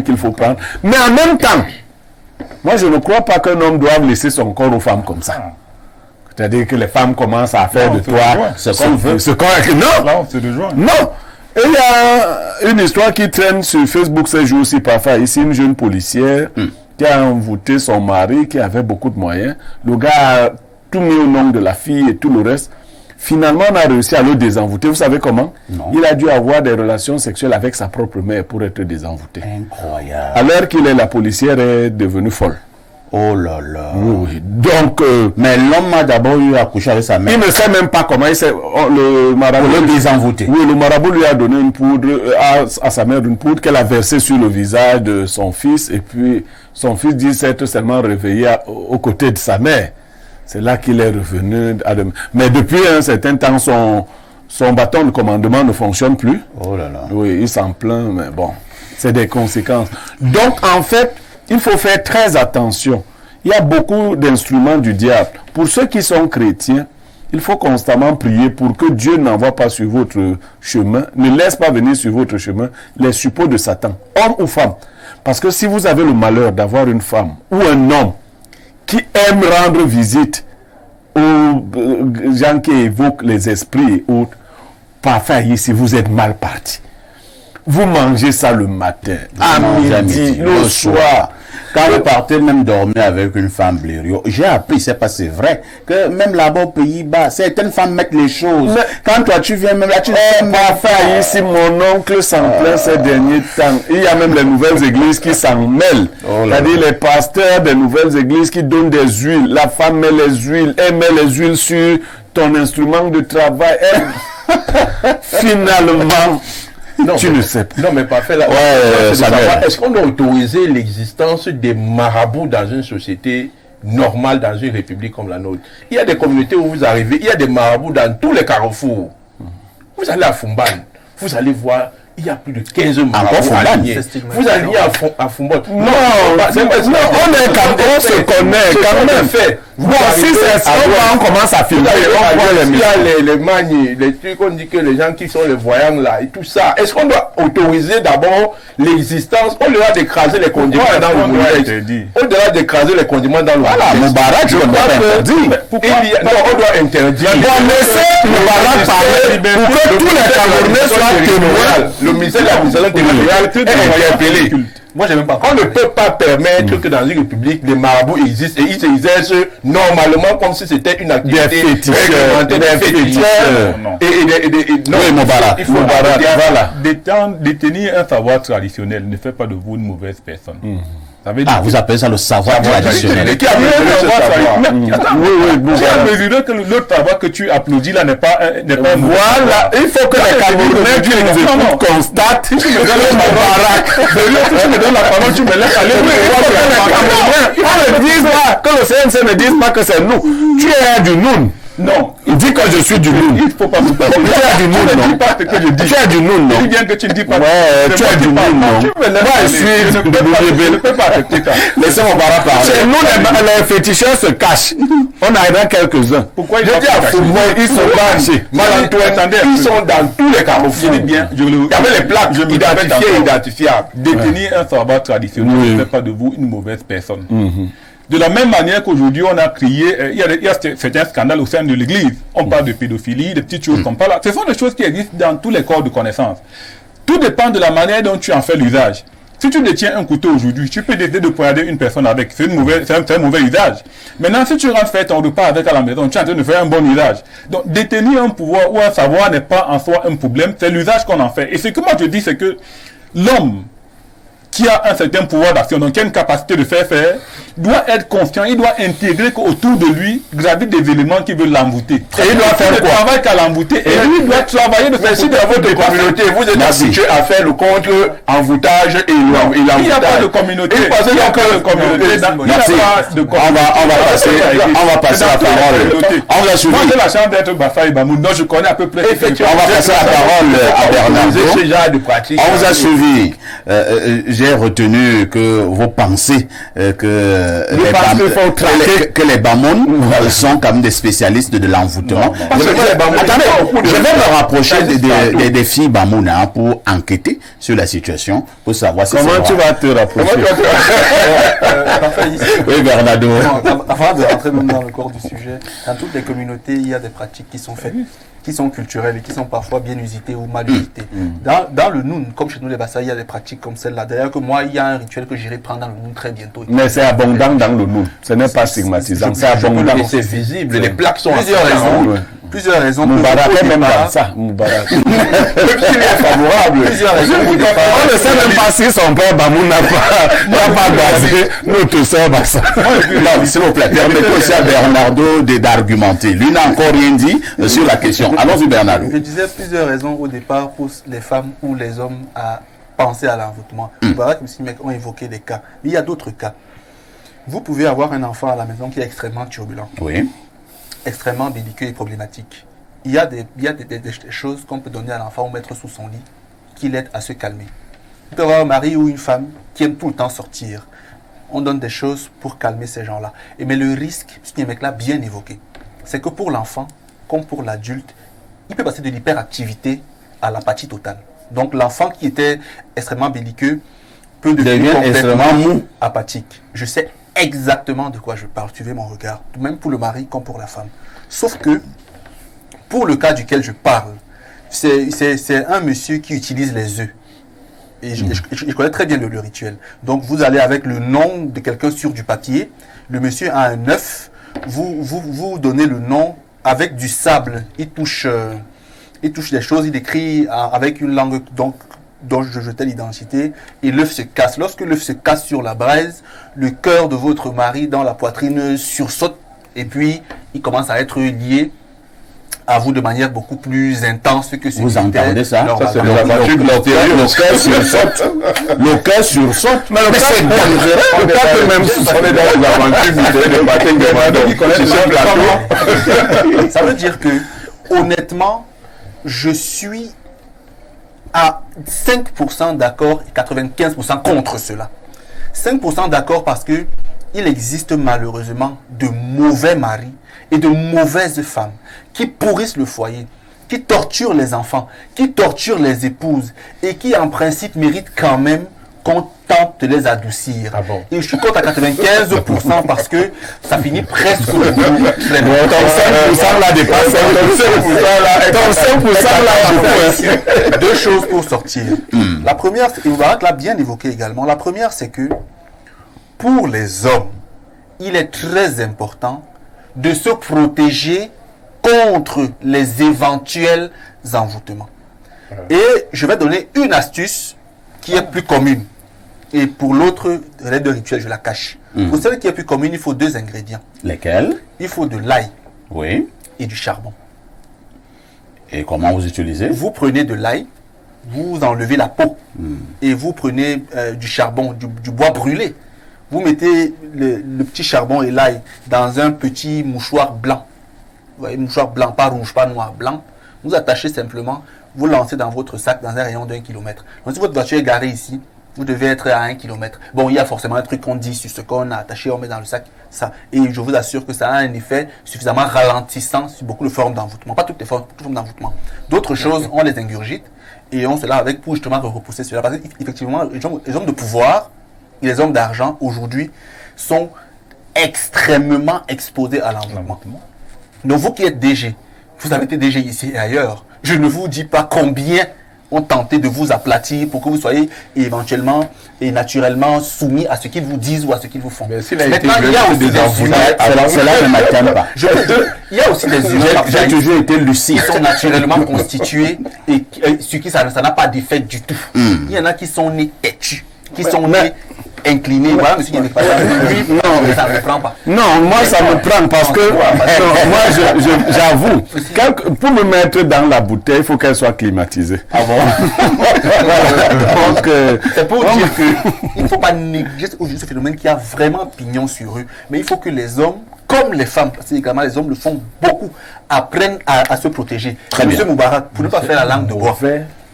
qu'il faut prendre. Mais en même temps, moi je ne crois pas qu'un homme doive laisser son corps aux femmes comme ça. C'est-à-dire que les femmes commencent à faire de toi ce qu'on veut. Non. Et il y a une histoire qui traîne sur Facebook ces jours-ci parfois. Ici, une jeune policière qui a envoûté son mari, qui avait beaucoup de moyens. Le gars a tout mis au nom de la fille et tout le reste. Finalement, on a réussi à le désenvoûter. Vous savez comment? Non. Il a dû avoir des relations sexuelles avec sa propre mère pour être désenvoûté. Incroyable. Alors qu'il est, la policière est devenue folle. Oh là là. Oui. Donc, mais l'homme a d'abord eu à coucher avec sa mère. Il ne sait même pas comment. Le marabout le désenvoûté. Oui, le marabout lui a donné une poudre à sa mère, une poudre qu'elle a versée sur le visage de son fils. Et puis, son fils dit s'être seulement réveillé aux côtés de sa mère. C'est là qu'il est revenu. Mais depuis un certain temps, son bâton de commandement ne fonctionne plus. Oh là là. Oui, il s'en plaint, mais bon, c'est des conséquences. Donc, en fait, il faut faire très attention. Il y a beaucoup d'instruments du diable. Pour ceux qui sont chrétiens, il faut constamment prier pour que Dieu n'envoie pas sur votre chemin, ne laisse pas venir sur votre chemin les suppôts de Satan, homme ou femme. Parce que si vous avez le malheur d'avoir une femme ou un homme qui aime rendre visite aux gens qui évoquent les esprits et autres, parfait, si vous êtes mal parti. Vous mangez ça le matin, à midi, le soir. Quand vous partez même dormir avec une femme blériot, j'ai appris, c'est pas c'est vrai, que même là-bas aux Pays-Bas, certaines femmes mettent les choses. Mais quand toi tu viens même là, tu parfait, ici mon oncle s'en plaint ces derniers temps. Il y a même les nouvelles églises qui s'en mêlent. C'est-à-dire les pasteurs des nouvelles églises qui donnent des huiles. La femme met les huiles, elle met les huiles sur ton instrument de travail. Finalement... Non, tu ne sais pas. Non, mais parfait. Là, est-ce qu'on doit autoriser l'existence des marabouts dans une société normale, dans une république comme la nôtre? Il y a des communautés où vous arrivez, il y a des marabouts dans tous les carrefours. Vous allez à Fumban, vous allez voir, il y a plus de 15 marabouts alignés. Vous allez à Fumban. Non, on se connaît quand même. Bon, si on commence à filmer, il y a les magnes, les trucs, on dit que les gens qui sont les voyants là et tout ça. Est-ce qu'on doit autoriser d'abord l'existence, au-delà d'écraser les condiments dans le moulin? Au-delà d'écraser les condiments dans le moulin. Voilà, Moubarak, je ne dois pas interdire. Non, on doit interdire. Laissez Moubarak parler pour que tous les Camerounais soient témoins. Le ministère de l'administration territoriale est interpellé. Moi, j'ai même pas. On ne peut pas permettre que dans une république, des marabouts existent et ils s'exercent normalement comme si c'était une activité réglementée, des féticheurs. Non, Moubarak. Il faut détenir un savoir traditionnel ne fait pas de vous une mauvaise personne. Vous appelez ça le savoir traditionnel. Qui a mesuré que l'autre savoir que tu applaudis là n'est pas voilà, il faut que les Camerounais qui nous écoutent constatent que tu me donnes la parole, tu me laisses aller. Que le CNC ne dise pas que c'est nous. Tu es du nous. Non. Il dit que je suis du Noun. Il ne faut pas vous parler. Tu es du Noun, non? Tu es du Noun, non? Je dis bien que tu ne dis pas. Ouais, tu es du Noun, non? Moi, je suis je ne peux pas accepter ça. Laissez mon parent parler. Chez nous, les féticheurs se cachent. On arrive quelques-uns. Pourquoi ils sont cachés? Ils sont dans tous les carrefours. Je dis bien. Il y avait les plaques identifiables. Détenir un savoir traditionnel ne fait pas de vous une mauvaise personne. De la même manière qu'aujourd'hui, on a crié, il y a certains scandales au sein de l'Église. On parle de pédophilie, de petites choses comme ça. Ce sont des choses qui existent dans tous les corps de connaissances. Tout dépend de la manière dont tu en fais l'usage. Si tu détiens un couteau aujourd'hui, tu peux décider de poignarder une personne avec. C'est un mauvais usage. Maintenant, si tu rentres faire ton repas avec à la maison, tu es en train de faire un bon usage. Donc, détenir un pouvoir ou un savoir n'est pas en soi un problème, c'est l'usage qu'on en fait. Et ce que moi je dis, c'est que l'homme qui a un certain pouvoir d'action, donc qui a une capacité de faire, doit être conscient, il doit intégrer qu'autour de lui gravitent des éléments qui veulent l'envoûter. Et il doit faire le travail qu'à l'envoûter. Et lui doit travailler de mais si dans votre communauté, vous êtes habitué à faire le contre-envoûtage et l'envoûtage. Il n'y a pas de communauté. Il n'y a pas de communauté. Merci. On va passer la parole. On va suivre. Moi, j'ai la chance d'être Bafa et Bamoun, donc je connais à peu près. On va passer la parole à Bernard. Ce genre de pratique. On vous a suivi. j'ai retenu que vous pensez que les Bamoun sont comme des spécialistes de l'envoûtement. Attendez, je vais me rapprocher des filles Bamoun pour enquêter sur la situation, pour savoir si comment tu vas te rapprocher. Oui, Bernardo. Avant de rentrer même dans le corps du sujet, dans toutes les communautés, il y a des pratiques qui sont faites, qui sont culturelles et qui sont parfois bien usitées ou mal usitées. Dans le Noun, comme chez nous les Bassa, il y a des pratiques comme celle-là. D'ailleurs, que moi, il y a un rituel que j'irai prendre dans le Noun très bientôt. Mais c'est abondant dans le Noun. Ce n'est pas stigmatisant. C'est abondant. C'est visible. Les plaques sont Plusieurs raisons. Moubarak est même dans ça. Moubarak. Même s'il est favorable. Plusieurs raisons. On ne sait même pas si son père Bamoun n'a pas basé notre soeur Bassa. S'il vous plaît, permettez aussi à Bernardo d'argumenter. Lui n'a encore rien dit sur la question. Allons-y, Bernardo. Je disais plusieurs raisons au départ pour les femmes ou les hommes à penser à l'envoûtement. Moubarak et M. Mek ont évoqué des cas. Mais il y a d'autres cas. Vous pouvez avoir un enfant à la maison qui est extrêmement turbulent. Oui. Extrêmement belliqueux et problématique. Il y a des choses qu'on peut donner à l'enfant ou mettre sous son lit qui l'aident à se calmer. Il peut y avoir un mari ou une femme qui aime tout le temps sortir. On donne des choses pour calmer ces gens-là. Mais le risque, ce qui est là bien évoqué, c'est que pour l'enfant, comme pour l'adulte, il peut passer de l'hyperactivité à l'apathie totale. Donc l'enfant qui était extrêmement belliqueux peut devenir extrêmement mou, apathique. Je sais exactement de quoi je parle, suivez mon regard, même pour le mari comme pour la femme. Sauf que, pour le cas duquel je parle, c'est un monsieur qui utilise les œufs. Et je connais très bien le rituel. Donc vous allez avec le nom de quelqu'un sur du papier, le monsieur a un œuf, vous donnez le nom avec du sable, il touche des choses, il écrit avec une langue dont je jetais l'identité, et l'œuf se casse. Lorsque l'œuf se casse sur la braise, le cœur de votre mari dans la poitrine sursaute, et puis il commence à être lié à vous de manière beaucoup plus intense que ce vous entendez ça? Ça, c'est la voiture de l'intérieur. Le cœur sursaute. Le cœur sursaute. Mais c'est dangereux. On est dans les aventures de baptême. Ça veut dire que, honnêtement, je suis à 5% d'accord et 95% contre cela. 5% d'accord parce que il existe malheureusement de mauvais maris et de mauvaises femmes qui pourrissent le foyer, qui torturent les enfants, qui torturent les épouses et qui en principe méritent quand même qu'on tente de les adoucir. Ah bon? Et je suis contre à 95% parce que ça finit presque au bout. Ton 5% là dépasse. Ton 5% là, deux choses pour sortir. La première, et Moubarak l'a bien évoqué également, la première c'est que pour les hommes, il est très important de se protéger contre les éventuels envoûtements. Et je vais donner une astuce qui est plus commune. Et pour l'autre, l'aide de rituel, je la cache. Pour celle qui est plus commune, il faut 2 ingrédients. Lesquels? Il faut de l'ail Oui. et du charbon. Et comment vous utilisez? Vous prenez de l'ail, vous enlevez la peau et vous prenez du charbon, du bois brûlé. Vous mettez le petit charbon et l'ail dans un petit mouchoir blanc. Vous voyez, mouchoir blanc, pas rouge, pas noir, blanc. Vous attachez simplement, vous lancez dans votre sac dans un rayon d'1 kilomètre. Donc si votre voiture est garée ici, vous devez être à 1 kilomètre. Bon, il y a forcément un truc qu'on dit sur ce qu'on a attaché, on met dans le sac. Ça. Et je vous assure que ça a un effet suffisamment ralentissant sur beaucoup de formes d'envoûtement. Pas toutes les formes d'envoûtement. D'autres choses, on les ingurgite et on se lave avec pour justement repousser cela. Parce qu'effectivement, les hommes de pouvoir et les hommes d'argent aujourd'hui sont extrêmement exposés à l'envoûtement. Donc vous qui êtes DG, vous avez été DG ici et ailleurs, je ne vous dis pas combien ont tenté de vous aplatir pour que vous soyez éventuellement et naturellement soumis à ce qu'ils vous disent ou à ce qu'ils vous font. Mais s'il a été Maintenant, il y a aussi des humains. Cela ne m'attend pas. Il y a aussi des humains. J'ai toujours été lucide. Qui sont naturellement constitués et sur qui ça n'a pas d'effet du tout. Il y en a qui sont nés têtus, qui sont nés inclinés. Voilà, monsieur, il n'y a pas non, ça ne me prend pas. Non, moi ça me prend parce que moi j'avoue, pour me mettre dans la bouteille, il faut qu'elle soit climatisée. Ah bon? Donc, c'est pour dire qu'il ne faut pas négliger aujourd'hui ce phénomène qui a vraiment pignon sur eux. Mais il faut que les hommes, comme les femmes, parce que également les hommes le font beaucoup, apprennent à se protéger. Monsieur Moubarak, pour ne pas faire la langue de bois,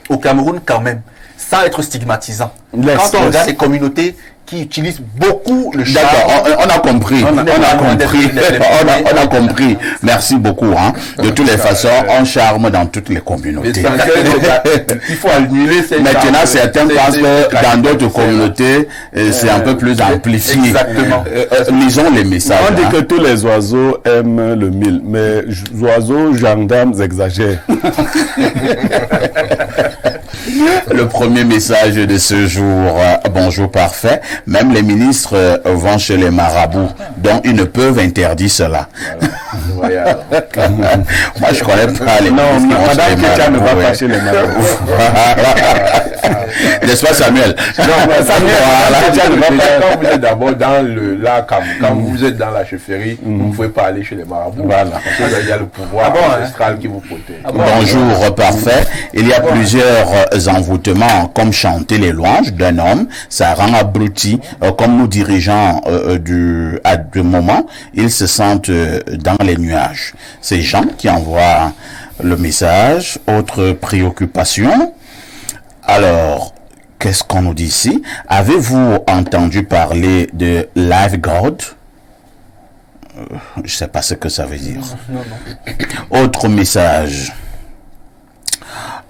au Cameroun quand même, sans être stigmatisant. Quand on regarde les communautés qui utilisent beaucoup le charme. D'accord, on a compris. On a compris. Merci beaucoup. Hein. De toutes les façons, on charme dans toutes les communautés. Il faut annuler ces Maintenant, certains pensent que dans d'autres communautés, c'est un peu plus amplifié. Exactement. Lisons les messages. On dit que tous les oiseaux aiment le mil, mais oiseaux, gendarmes exagèrent. Le premier message de ce jour, bonjour parfait. Même les ministres vont chez les marabouts, donc ils ne peuvent interdire cela. Voilà. Moi, je connais pas les Non, ministres. Madame Ketia ne va pas chez les marabouts. N'est-ce pas, Samuel? Non, Samuel, quand vous êtes d'abord dans quand vous êtes dans la chefferie, vous ne pouvez pas aller chez les marabouts. Voilà. Parce qu'il y a le pouvoir ancestral qui vous protège. Bonjour, parfait. Il y a plusieurs envoûtements, comme chanter les louanges d'un homme, ça rend abruti, comme nous dirigeants à du moment, ils se sentent dans les nuages. Ces gens qui envoient le message, autre préoccupation. Alors, qu'est-ce qu'on nous dit ici? Avez-vous entendu parler de Lifeguard? Je ne sais pas ce que ça veut dire. Non. Autre message.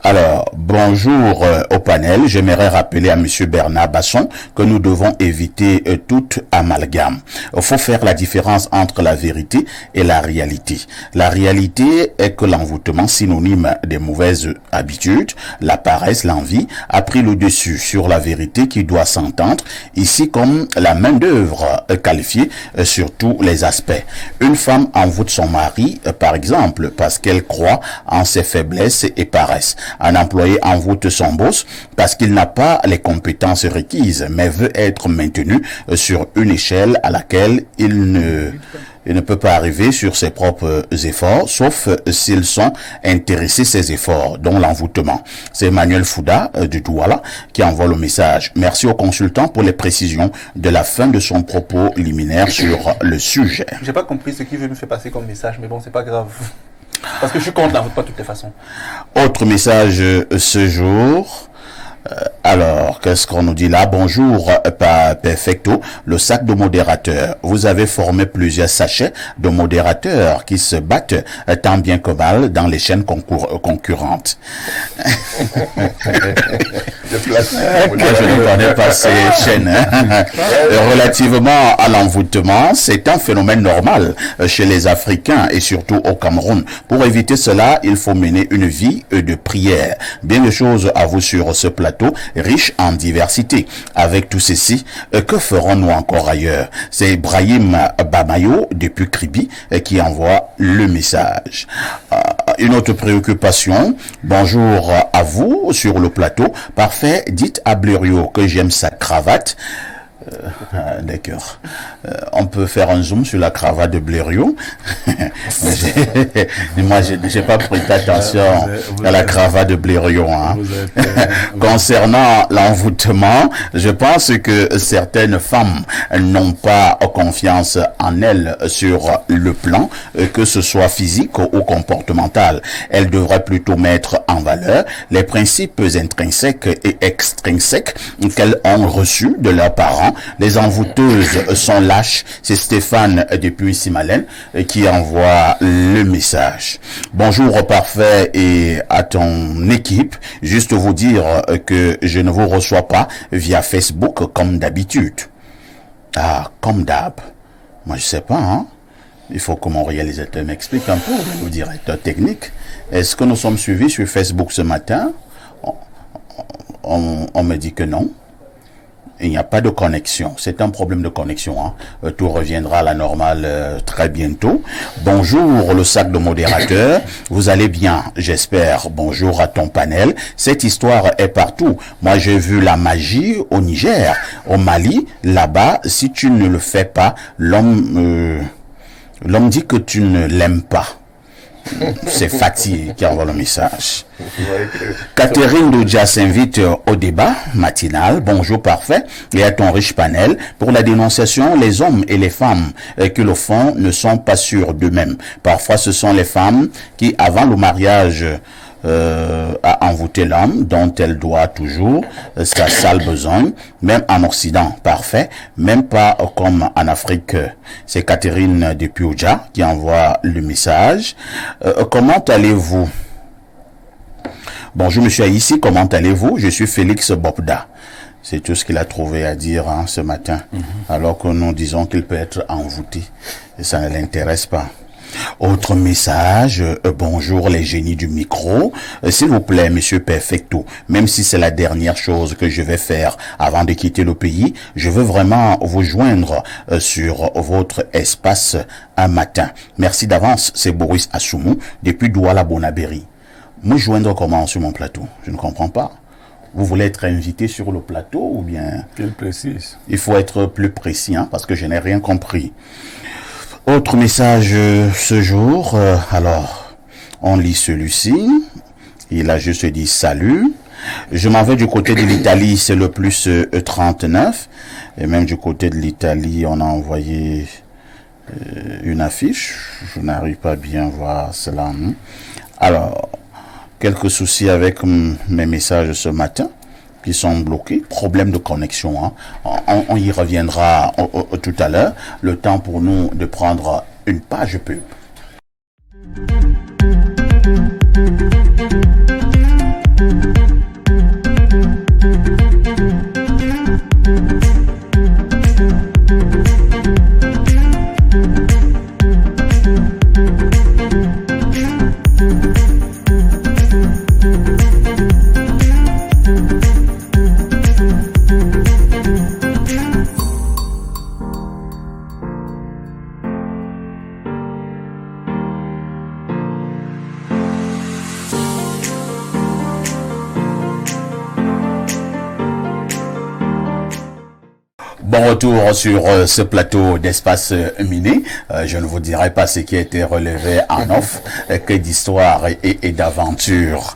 Alors, bonjour au panel. J'aimerais rappeler à Monsieur Bernard Basson que nous devons éviter toute amalgame. Il faut faire la différence entre la vérité et la réalité. La réalité est que l'envoûtement, synonyme des mauvaises habitudes, la paresse, l'envie, a pris le dessus sur la vérité qui doit s'entendre, ici comme la main-d'œuvre qualifiée sur tous les aspects. Une femme envoûte son mari, par exemple, parce qu'elle croit en ses faiblesses et paresse. Un employé envoûte son boss parce qu'il n'a pas les compétences requises, mais veut être maintenu sur une échelle à laquelle il ne peut pas arriver sur ses propres efforts, sauf s'ils sont intéressés ses efforts, dont l'envoûtement. C'est Emmanuel Fouda du Douala qui envoie le message. Merci au consultant pour les précisions de la fin de son propos liminaire sur le sujet. J'ai pas compris ce qu'il veut nous faire passer comme message, mais bon, c'est pas grave. Parce que je suis contre l'envoûtement pas de toutes les façons. Autre message ce jour. Alors, qu'est-ce qu'on nous dit là? Bonjour, Perfecto, le sac de modérateurs. Vous avez formé plusieurs sachets de modérateurs qui se battent tant bien que mal dans les chaînes concurrentes. Je ne connais pas ces chaînes. Relativement à l'envoûtement, c'est un phénomène normal chez les Africains et surtout au Cameroun. Pour éviter cela, il faut mener une vie de prière. Bien de choses à vous sur ce plateau, riche en diversité. Avec tout ceci, que ferons-nous encore ailleurs? C'est Brahim Bamayo depuis Kribi qui envoie le message. Une autre préoccupation. Bonjour à vous sur le plateau. Parfait, dites à Blériot que j'aime sa cravate. D'accord. On peut faire un zoom sur la cravate de Blériot. Moi, j'ai pas prêté attention à la cravate de Blériot. Hein. Concernant l'envoûtement, je pense que certaines femmes n'ont pas confiance en elles sur le plan, que ce soit physique ou comportemental. Elles devraient plutôt mettre en valeur les principes intrinsèques et extrinsèques qu'elles ont reçus de leurs parents. Les envoûteuses sont lâches. C'est Stéphane depuis Simalène qui envoie le message. Bonjour parfait et à ton équipe. Juste vous dire que je ne vous reçois pas via Facebook comme d'habitude. Ah, comme d'hab. Moi je sais pas, hein. Il faut que mon réalisateur m'explique un peu, le directeur technique. Est-ce que nous sommes suivis sur Facebook ce matin? On me dit que non. Il n'y a pas de connexion. C'est un problème de connexion. Hein. Tout reviendra à la normale très bientôt. Bonjour, le sac de modérateur. Vous allez bien, j'espère. Bonjour à ton panel. Cette histoire est partout. Moi, j'ai vu la magie au Niger, au Mali. Là-bas, si tu ne le fais pas, l'homme dit que tu ne l'aimes pas. C'est Fatih qui envoie le message. Catherine Doudja s'invite au débat matinal. Bonjour parfait et à ton riche panel. Pour la dénonciation, les hommes et les femmes qui le font ne sont pas sûrs d'eux-mêmes. Parfois, ce sont les femmes qui, avant le mariage, a envoûté l'homme dont elle doit toujours sa sale besogne, même en Occident, parfait, même pas comme en Afrique. C'est Catherine depuis Oudja qui envoie le message. Comment allez-vous? Bonjour monsieur Haïssi, comment allez-vous? Je suis Félix Bopda. C'est tout ce qu'il a trouvé à dire ce matin, alors que nous disons qu'il peut être envoûté. Et ça ne l'intéresse pas. Autre message, bonjour les génies du micro. S'il vous plaît, monsieur Perfecto, même si c'est la dernière chose que je vais faire avant de quitter le pays, je veux vraiment vous joindre sur votre espace un matin. Merci d'avance, c'est Boris Assoumou, depuis Douala Bonabéry. Me joindre comment sur mon plateau? Je ne comprends pas. Vous voulez être invité sur le plateau ou bien... Qu'il précise. Il faut être plus précis, parce que je n'ai rien compris. Autre message ce jour. Alors, on lit celui-ci. Il a juste dit salut. Je m'en vais du côté de l'Italie, c'est le plus 39. Et même du côté de l'Italie, on a envoyé une affiche. Je n'arrive pas à bien voir cela. Alors... quelques soucis avec mes messages ce matin qui sont bloqués. Problème de connexion. On y reviendra tout à l'heure. Le temps pour nous de prendre une page pub. Bon retour sur ce plateau d'espace miné. Je ne vous dirai pas ce qui a été relevé en off, que d'histoire et d'aventure.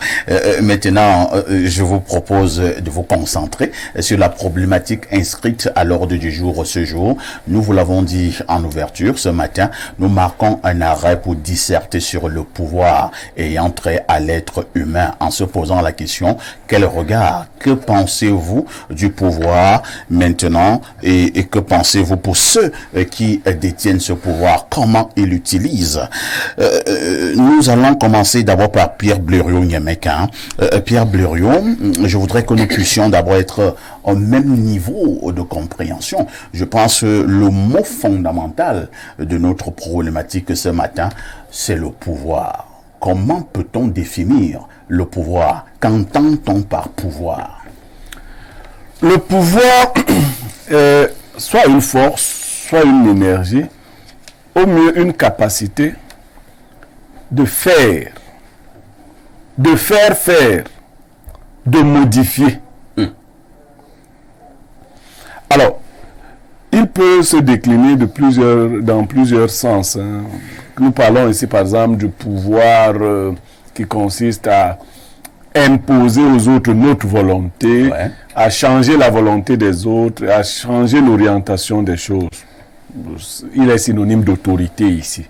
Maintenant, je vous propose de vous concentrer sur la problématique inscrite à l'ordre du jour ce jour. Nous vous l'avons dit en ouverture ce matin, nous marquons un arrêt pour disserter sur le pouvoir ayant trait à l'être humain en se posant la question, quel regard, que pensez-vous du pouvoir maintenant et que pensez-vous pour ceux qui détiennent ce pouvoir, comment ils l'utilisent? Nous allons commencer d'abord par Pierre Blériot-Niémec. Pierre Blériot, je voudrais que nous puissions d'abord être au même niveau de compréhension. Je pense que le mot fondamental de notre problématique ce matin, c'est le pouvoir. Comment peut-on définir le pouvoir? Qu'entend-on par pouvoir? Le pouvoir est soit une force, soit une énergie, au mieux une capacité de faire, de modifier. Alors, il peut se décliner dans plusieurs sens. Nous parlons ici par exemple du pouvoir qui consiste à imposer aux autres notre volonté, à changer la volonté des autres, à changer l'orientation des choses. Il est synonyme d'autorité ici.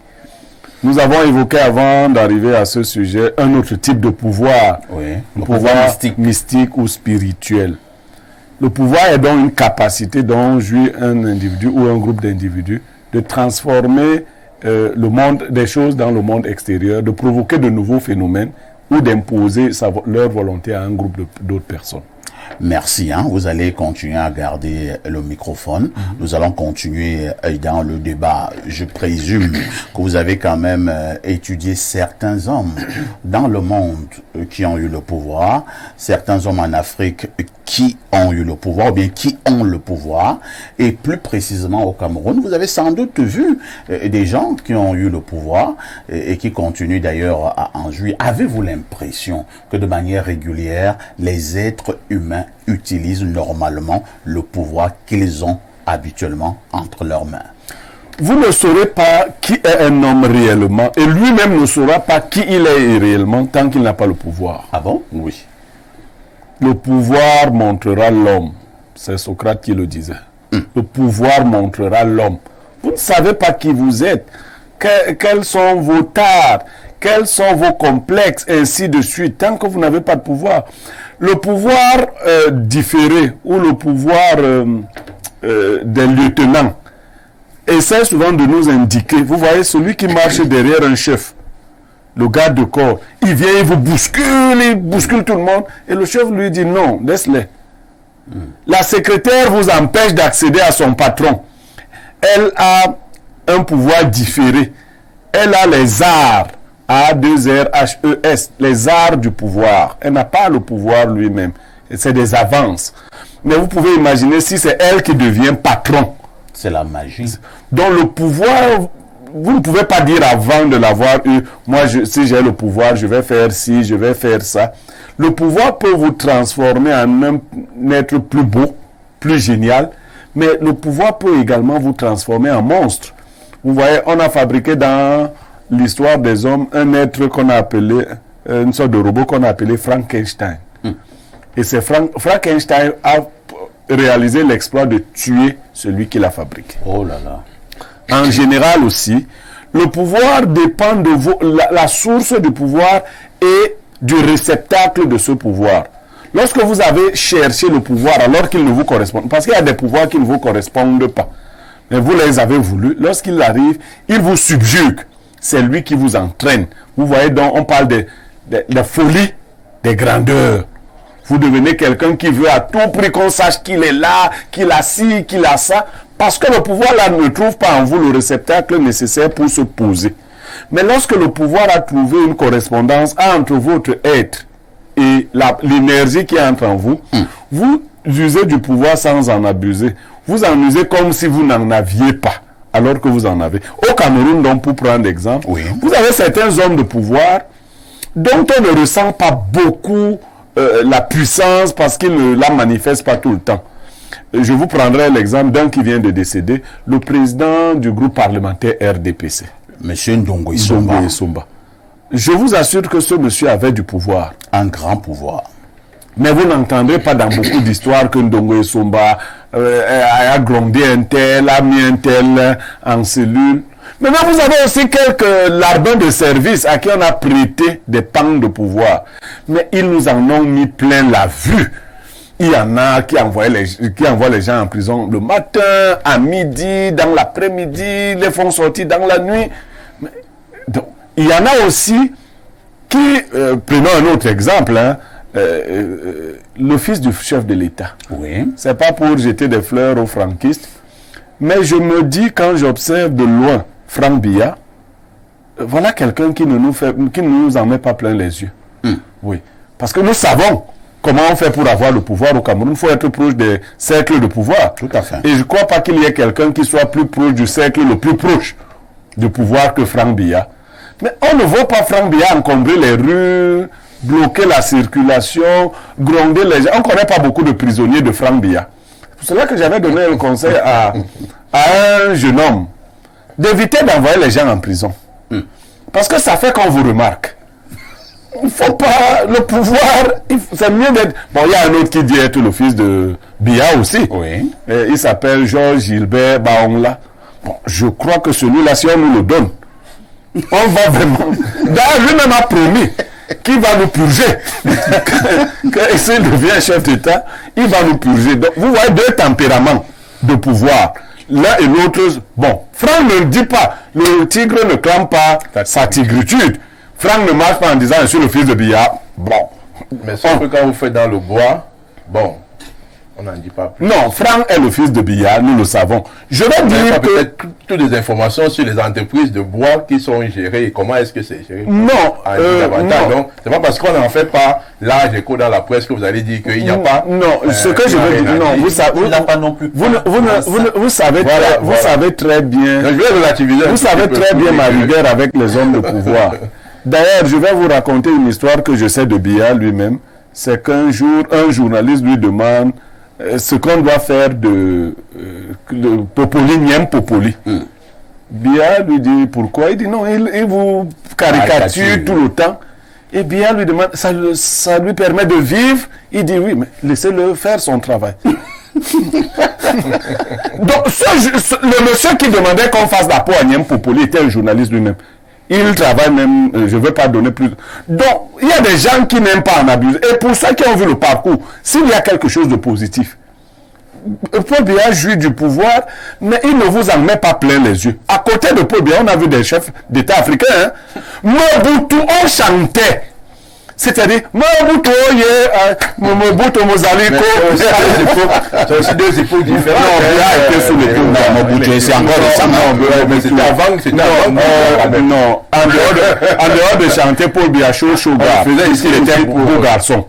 Nous avons évoqué avant d'arriver à ce sujet un autre type de pouvoir, le pouvoir mystique ou spirituel. Le pouvoir est donc une capacité dont jouit un individu ou un groupe d'individus de transformer le monde des choses dans le monde extérieur, de provoquer de nouveaux phénomènes ou d'imposer leur volonté à un groupe d'autres personnes. Merci. Vous allez continuer à garder le microphone. Nous allons continuer dans le débat. Je présume que vous avez quand même étudié certains hommes dans le monde qui ont eu le pouvoir, certains hommes en Afrique qui ont eu le pouvoir, ou bien qui ont le pouvoir, et plus précisément au Cameroun. Vous avez sans doute vu des gens qui ont eu le pouvoir et qui continuent d'ailleurs à en jouir. Avez-vous l'impression que de manière régulière, les êtres humains utilisent normalement le pouvoir qu'ils ont habituellement entre leurs mains? Vous ne saurez pas qui est un homme réellement, et lui-même ne saura pas qui il est réellement tant qu'il n'a pas le pouvoir. Ah bon? Oui. Le pouvoir montrera l'homme. C'est Socrate qui le disait. Le pouvoir montrera l'homme. Vous ne savez pas qui vous êtes, quels sont vos tares, quels sont vos complexes, ainsi de suite, tant que vous n'avez pas de pouvoir. Le pouvoir différé ou le pouvoir des lieutenants essaie souvent de nous indiquer, vous voyez, celui qui marche derrière un chef, le garde de corps, il vient, il vous bouscule tout le monde, et le chef lui dit non, laisse-les. La secrétaire vous empêche d'accéder à son patron. Elle a un pouvoir différé. Elle a les arts, A2RHES, les arts du pouvoir. Elle n'a pas le pouvoir lui-même. C'est des avances. Mais vous pouvez imaginer si c'est elle qui devient patron. C'est la magie. Donc le pouvoir, vous ne pouvez pas dire avant de l'avoir eu, moi si j'ai le pouvoir, je vais faire ci, je vais faire ça. Le pouvoir peut vous transformer en un être plus beau, plus génial, mais le pouvoir peut également vous transformer en monstre. Vous voyez, on a fabriqué dans l'histoire des hommes un être qu'on a appelé, une sorte de robot qu'on a appelé Frankenstein. Et c'est Frankenstein a réalisé l'exploit de tuer celui qui l'a fabriqué. Oh là là. En général aussi, le pouvoir dépend de la source du pouvoir et du réceptacle de ce pouvoir. Lorsque vous avez cherché le pouvoir alors qu'il ne vous correspond, parce qu'il y a des pouvoirs qui ne vous correspondent pas, mais vous les avez voulu, lorsqu'il arrive, il vous subjugue. C'est lui qui vous entraîne. Vous voyez donc, on parle de folie, des grandeurs. Vous devenez quelqu'un qui veut à tout prix qu'on sache qu'il est là, qu'il a ci, qu'il a ça, parce que le pouvoir là ne trouve pas en vous le réceptacle nécessaire pour se poser. Mais lorsque le pouvoir a trouvé une correspondance entre votre être et l'énergie qui entre en vous, vous usez du pouvoir sans en abuser. Vous en usez comme si vous n'en aviez pas, alors que vous en avez. Au Cameroun, donc, pour prendre l'exemple, vous avez certains hommes de pouvoir dont on ne ressent pas beaucoup la puissance parce qu'ils ne la manifestent pas tout le temps. Je vous prendrai l'exemple d'un qui vient de décéder, le président du groupe parlementaire RDPC. Monsieur Ndongo Isomba. Je vous assure que ce monsieur avait du pouvoir. Un grand pouvoir. Mais vous n'entendrez pas dans beaucoup d'histoires que Ndongo Isomba a grondé un tel, a mis un tel en cellule. Maintenant, vous avez aussi quelques larbins de service à qui on a prêté des pans de pouvoir. Mais ils nous en ont mis plein la vue. Il y en a qui envoient les gens en prison le matin, à midi, dans l'après-midi, les font sortir dans la nuit. Donc, il y en a aussi qui, prenons un autre exemple, le fils du chef de l'État. Oui. C'est pas pour jeter des fleurs aux franquistes, mais je me dis quand j'observe de loin Franck Biya, voilà quelqu'un qui ne nous en met pas plein les yeux. Oui. Parce que nous savons comment on fait pour avoir le pouvoir au Cameroun. Il faut être proche des cercles de pouvoir. Tout à fait. Et je ne crois pas qu'il y ait quelqu'un qui soit plus proche du cercle le plus proche du pouvoir que Franck Biya. Mais on ne voit pas Franck Biya encombrer les rues, bloquer la circulation, gronder les gens. On ne connaît pas beaucoup de prisonniers de Franck Biya. C'est pour cela que j'avais donné un conseil à un jeune homme d'éviter d'envoyer les gens en prison. Parce que ça fait qu'on vous remarque. Il ne faut pas le pouvoir, c'est mieux d'être... Bon, il y a un autre qui dit être le fils de Biya aussi. Oui. Il s'appelle Georges Gilbert Baongla. Bon, je crois que celui-là, si on nous le donne, on va vraiment... D'ailleurs, lui-même a promis qu'il va nous purger. Que s'il devient chef d'État, il va nous purger. Donc, vous voyez deux tempéraments de pouvoir. L'un et l'autre... Bon, Franck ne dit pas, le tigre ne clame pas sa tigritude. Franck ne marche pas en disant je suis le fils de Biya. Bon. Mais sauf que quand vous faites dans le bois, bon, on n'en dit pas plus. Non, Franck est le fils de Biya, nous le savons. Je vais dire que... peut-être toutes les informations sur les entreprises de bois qui sont gérées et comment est-ce que c'est géré. Non, non. Donc, c'est pas parce qu'on n'en fait pas large écho dans la presse que vous allez dire qu'il n'y a pas... Non, ce que je veux dire, non, vous savez... Vous savez très bien... Donc, je vais relativiser. Vous savez très bien ma rigueur avec les hommes de pouvoir. D'ailleurs, je vais vous raconter une histoire que je sais de Biya lui-même. C'est qu'un jour, un journaliste lui demande ce qu'on doit faire de Popoli, Niem Popoli. Biya lui dit pourquoi. Il dit non, il vous caricature tout le temps. Et Biya lui demande, ça lui permet de vivre. Il dit oui, mais laissez-le faire son travail. Donc, le monsieur qui demandait qu'on fasse la peau à Niem Popoli était un journaliste lui-même. Ils travaillent même, je ne veux pas donner plus. Donc, il y a des gens qui n'aiment pas en abuser. Et pour ceux qui ont vu le parcours, s'il y a quelque chose de positif, Paul Biya jouit du pouvoir, mais il ne vous en met pas plein les yeux. À côté de Paul Biya, on a vu des chefs d'État africains. Mobutu, on chantait. C'est-à-dire, Mobutu, Mobutu, Mozaliko. C'est aussi deux époques différentes. Non, Biya était sous les coups de Mobutu, c'est encore récemment. Mais c'était avant. Non, en dehors de chanter Paul Biya, Shoga, il était un beau garçon.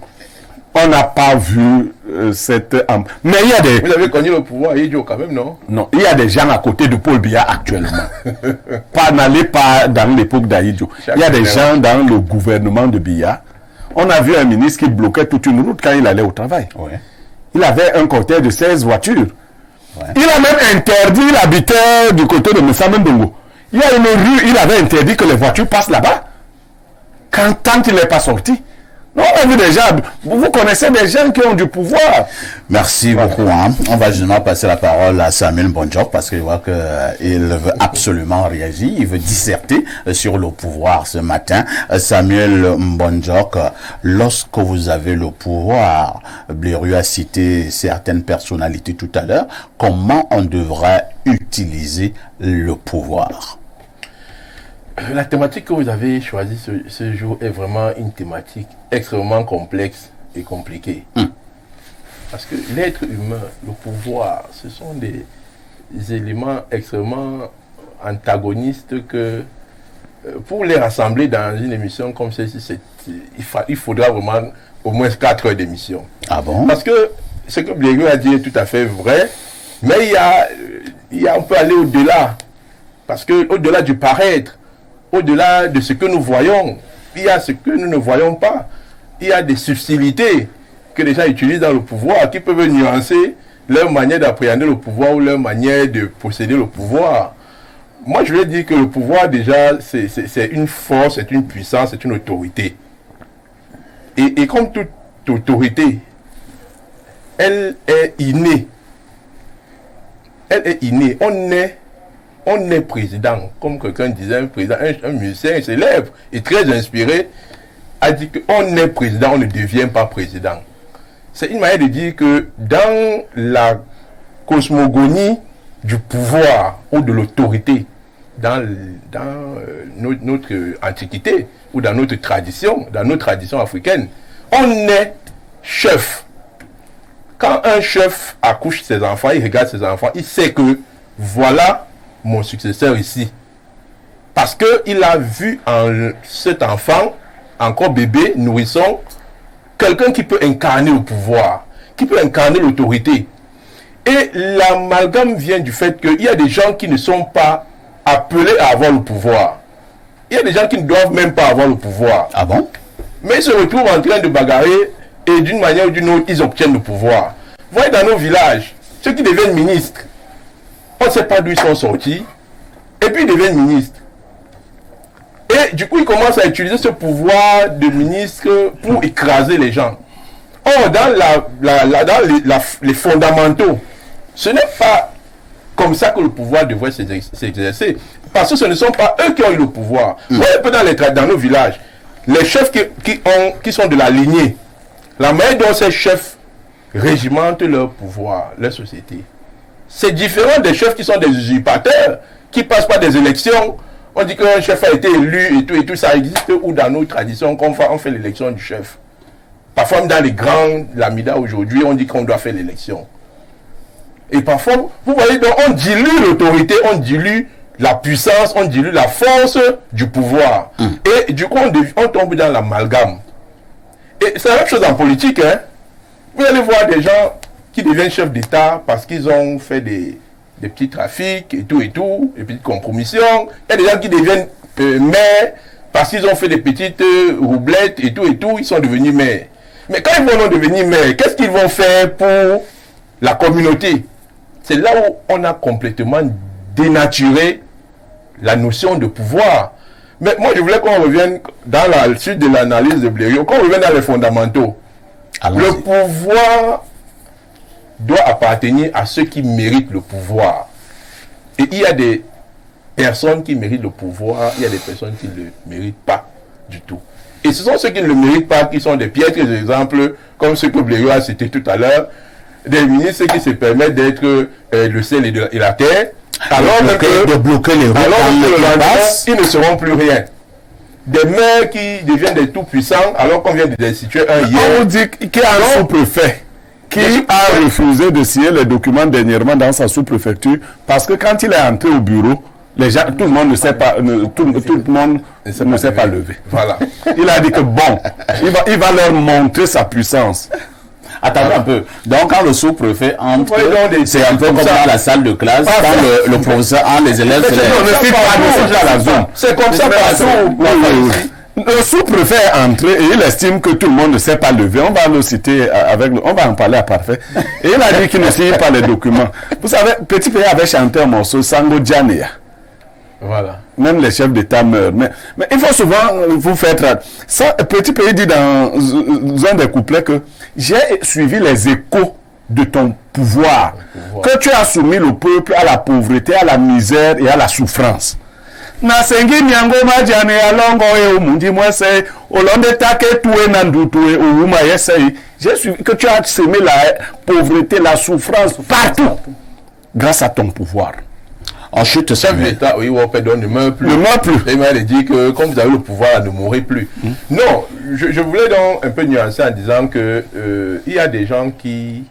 On n'a pas vu cette... Mais il y a des... Vous avez connu le pouvoir idiot quand même, non? Non, il y a des gens à côté de Paul Biya actuellement. N'allez pas dans l'époque d'Aïdjo. Il y a des gens dans le gouvernement de Biya. On a vu un ministre qui bloquait toute une route quand il allait au travail. Ouais. Il avait un cortège de 16 voitures. Ouais. Il a même interdit, il habitait du côté de Moussa Mendongo. Il y a une rue, il avait interdit que les voitures passent là-bas. Tant qu'il n'est pas sorti. Non, on a vu des gens, vous connaissez des gens qui ont du pouvoir. Merci beaucoup. On va justement passer la parole à Samuel Mbonjok parce que je vois qu'il veut absolument réagir. Il veut disserter sur le pouvoir ce matin. Samuel Mbonjok, lorsque vous avez le pouvoir, Blériot a cité certaines personnalités tout à l'heure, comment on devrait utiliser le pouvoir? La thématique que vous avez choisie ce jour est vraiment une thématique extrêmement complexe et compliquée. Parce que l'être humain, le pouvoir, ce sont des éléments extrêmement antagonistes que pour les rassembler dans une émission comme celle-ci, il faudra vraiment au moins 4 heures d'émission. Ah bon? Parce que ce que Blériot a dit est tout à fait vrai, mais on peut aller au-delà. Parce que au-delà du paraître, au-delà de ce que nous voyons, il y a ce que nous ne voyons pas. Il y a des subtilités que les gens utilisent dans le pouvoir qui peuvent nuancer leur manière d'appréhender le pouvoir ou leur manière de posséder le pouvoir. Moi, je vais dire que le pouvoir, déjà, c'est une force, c'est une puissance, c'est une autorité. Et comme toute autorité, elle est innée. Elle est innée. On est président, comme quelqu'un disait, un président, un musicien célèbre et très inspiré, a dit qu'on est président, on ne devient pas président. C'est une manière de dire que dans la cosmogonie du pouvoir ou de l'autorité, dans notre antiquité ou dans notre tradition africaine, on est chef. Quand un chef accouche ses enfants, il regarde ses enfants, il sait que voilà mon successeur ici. Parce qu'il a vu en cet enfant, encore bébé, nourrisson, quelqu'un qui peut incarner le pouvoir, qui peut incarner l'autorité. Et l'amalgame vient du fait qu'il y a des gens qui ne sont pas appelés à avoir le pouvoir. Il y a des gens qui ne doivent même pas avoir le pouvoir. Ah bon? Mais ils se retrouvent en train de bagarrer et d'une manière ou d'une autre, ils obtiennent le pouvoir. Vous voyez dans nos villages, ceux qui deviennent ministres, on ne sait pas d'où ils sont sortis, et puis ils deviennent ministres. Et du coup, ils commencent à utiliser ce pouvoir de ministre pour écraser les gens. Or, dans les fondamentaux, ce n'est pas comme ça que le pouvoir devrait s'exercer. Parce que ce ne sont pas eux qui ont eu le pouvoir. Vous voyez un peu dans nos villages, les chefs qui sont de la lignée, la manière dont ces chefs régimentent leur pouvoir, leur société, c'est différent des chefs qui sont des usurpateurs, qui passent par des élections. On dit qu'un chef a été élu et tout, ça existe, ou dans nos traditions, on fait l'élection du chef. Parfois, même dans les grands lamidas aujourd'hui, on dit qu'on doit faire l'élection. Et parfois, vous voyez, donc on dilue l'autorité, on dilue la puissance, on dilue la force du pouvoir. Et du coup, on tombe dans l'amalgame. Et c'est la même chose en politique. Hein. Vous allez voir des gens qui deviennent chefs d'État parce qu'ils ont fait des petits trafics et tout, des petites compromissions. Il y a des gens qui deviennent maires parce qu'ils ont fait des petites roublettes et tout, ils sont devenus maires. Mais quand ils vont devenir maires, qu'est-ce qu'ils vont faire pour la communauté? C'est là où on a complètement dénaturé la notion de pouvoir. Mais moi, je voulais qu'on revienne dans la suite de l'analyse de Blériot, qu'on revienne dans les fondamentaux. Le pouvoir doit appartenir à ceux qui méritent le pouvoir. Et il y a des personnes qui méritent le pouvoir, il y a des personnes qui ne le méritent pas du tout. Et ce sont ceux qui ne le méritent pas qui sont des piètres exemples, comme ceux que Blériot a cité tout à l'heure, des ministres qui se permettent d'être le ciel et la terre, alors de bloquer les routes, ils ne seront plus rien. Des maires qui deviennent des tout-puissants, alors qu'on vient de destituer un hier. On vous dit qu'il y a un sous-préfet qui a refusé de signer les documents dernièrement dans sa sous-préfecture, parce que quand il est entré au bureau, les gens, tout le monde ne sait pas, tout le monde ne sait pas lever. Voilà. Il a dit que bon, il va leur montrer sa puissance. Attendez un peu. Donc, quand le sous-préfet entre, c'est un peu comme dans la salle de classe, quand le professeur entre, les élèves se lèvent. C'est comme ça partout. Le sous-préfet est entré et il estime que tout le monde ne sait pas lever. On va le citer on va en parler à Parfait. Et il a dit qu'il ne signe pas les documents. Vous savez, Petit Pays avait chanté un morceau, Sango Djanea. Voilà. Même les chefs d'État meurent. Mais il faut souvent vous faire ça. Petit Pays dit dans un des couplets que j'ai suivi les échos de ton pouvoir, que tu as soumis le peuple à la pauvreté, à la misère et à la souffrance. Nasengi miango majane alongo e umundi mwese olonde take tuwe nandu tuwe ouma yesei. J'ai suivi que tu as semé la pauvreté, la souffrance partout grâce à ton pouvoir. Ensuite, chef d'État, oui, Wopedon ne meurt plus. Ne meurt plus. Et il m'a dit que comme vous avez le pouvoir, ne mourrez plus. Non, je voulais donc un peu nuancer en disant que il y a des gens qui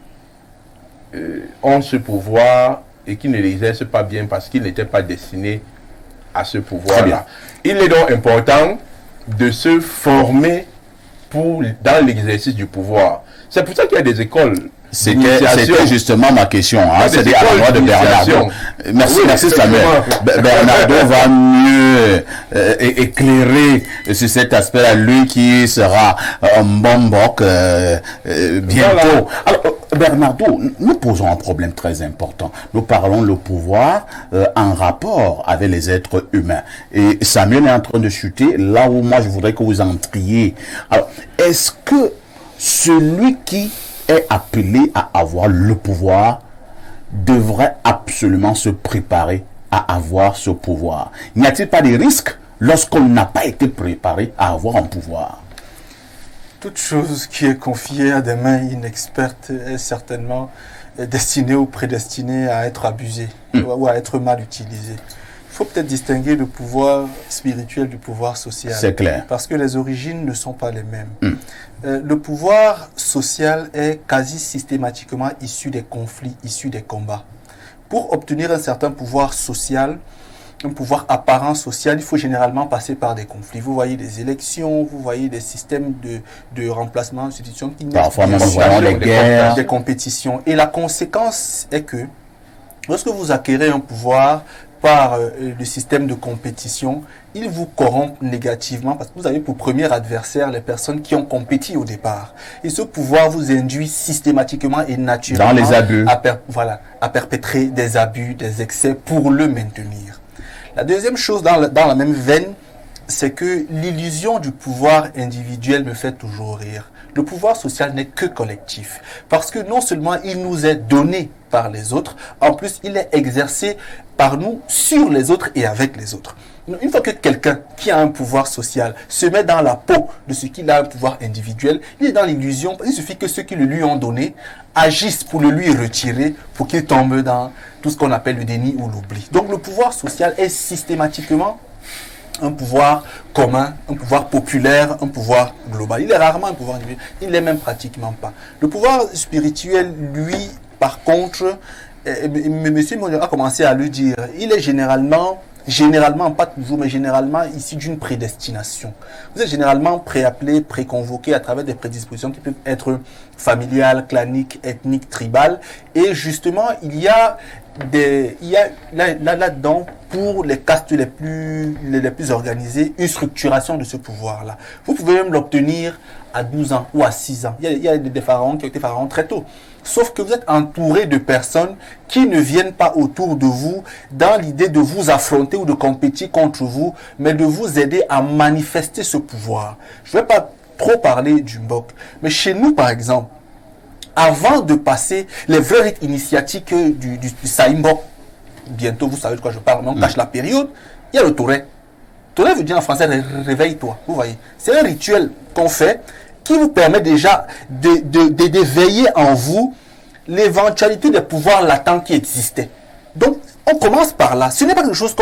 ont ce pouvoir et qui ne l'exercent pas bien parce qu'ils n'étaient pas destinés à ce pouvoir-là. Il est donc important de se former dans l'exercice du pouvoir. C'est pour ça qu'il y a des écoles. C'était justement ma question. C'est-à-dire à la voix de Bernardo. Merci Samuel. Bernardo va mieux éclairer sur cet aspect-là, lui qui sera en Bombok bientôt. Alors, Bernardo, nous posons un problème très important. Nous parlons le pouvoir en rapport avec les êtres humains. Et Samuel est en train de chuter là où moi je voudrais que vous entriez. Alors, est-ce que celui qui est appelé à avoir le pouvoir devrait absolument se préparer à avoir ce pouvoir? N'y a-t-il pas de risques lorsqu'on n'a pas été préparé à avoir un pouvoir? Toute chose qui est confiée à des mains inexpertes est certainement destinée ou prédestinée à être abusée ou à être mal utilisée. Il faut peut-être distinguer le pouvoir spirituel du pouvoir social. C'est clair. Parce que les origines ne sont pas les mêmes. Le pouvoir social est quasi systématiquement issu des conflits, issu des combats. Pour obtenir un certain pouvoir social, un pouvoir apparent social, il faut généralement passer par des conflits. Vous voyez des élections, vous voyez des systèmes de remplacement d'institutions qui parfois même des guerres, des compétitions. Et la conséquence est que lorsque vous acquérez un pouvoir par le système de compétition, il vous corrompt négativement parce que vous avez pour premier adversaire les personnes qui ont compéti au départ. Et ce pouvoir vous induit systématiquement et naturellement dans les abus. À perpétrer des abus, des excès pour le maintenir. La deuxième chose dans la même veine, c'est que l'illusion du pouvoir individuel me fait toujours rire. Le pouvoir social n'est que collectif. Parce que non seulement il nous est donné par les autres, en plus il est exercé par nous sur les autres et avec les autres. Une fois que quelqu'un qui a un pouvoir social se met dans la peau de ce qu'il a un pouvoir individuel, il est dans l'illusion, il suffit que ceux qui le lui ont donné agissent pour le lui retirer, pour qu'il tombe dans tout ce qu'on appelle le déni ou l'oubli. Donc le pouvoir social est systématiquement un pouvoir commun, un pouvoir populaire, un pouvoir global. Il est rarement un pouvoir individuel, il ne l'est même pratiquement pas. Le pouvoir spirituel, lui, par contre, M. Mounier a commencé à le dire, il est généralement, pas toujours, mais généralement issu d'une prédestination. Vous êtes généralement préappelé, préconvoqué à travers des prédispositions qui peuvent être familiales, claniques, ethniques, tribales. Et justement, il y a là-dedans, pour les castes les plus organisées, une structuration de ce pouvoir-là. Vous pouvez même l'obtenir à 12 ans ou à 6 ans. Il y a des pharaons qui ont été pharaons très tôt. Sauf que vous êtes entouré de personnes qui ne viennent pas autour de vous dans l'idée de vous affronter ou de compétir contre vous, mais de vous aider à manifester ce pouvoir. Je ne vais pas trop parler du Mbok, mais chez nous, par exemple, avant de passer les vrais rites initiatiques du Saimbok, bientôt vous savez de quoi je parle, mais on cache la période, il y a le Toré. Toré veut dire en français réveille-toi, vous voyez. C'est un rituel qu'on fait qui vous permet déjà d'éveiller en vous l'éventualité des pouvoirs latents qui existaient. Donc, on commence par là. Ce n'est pas quelque chose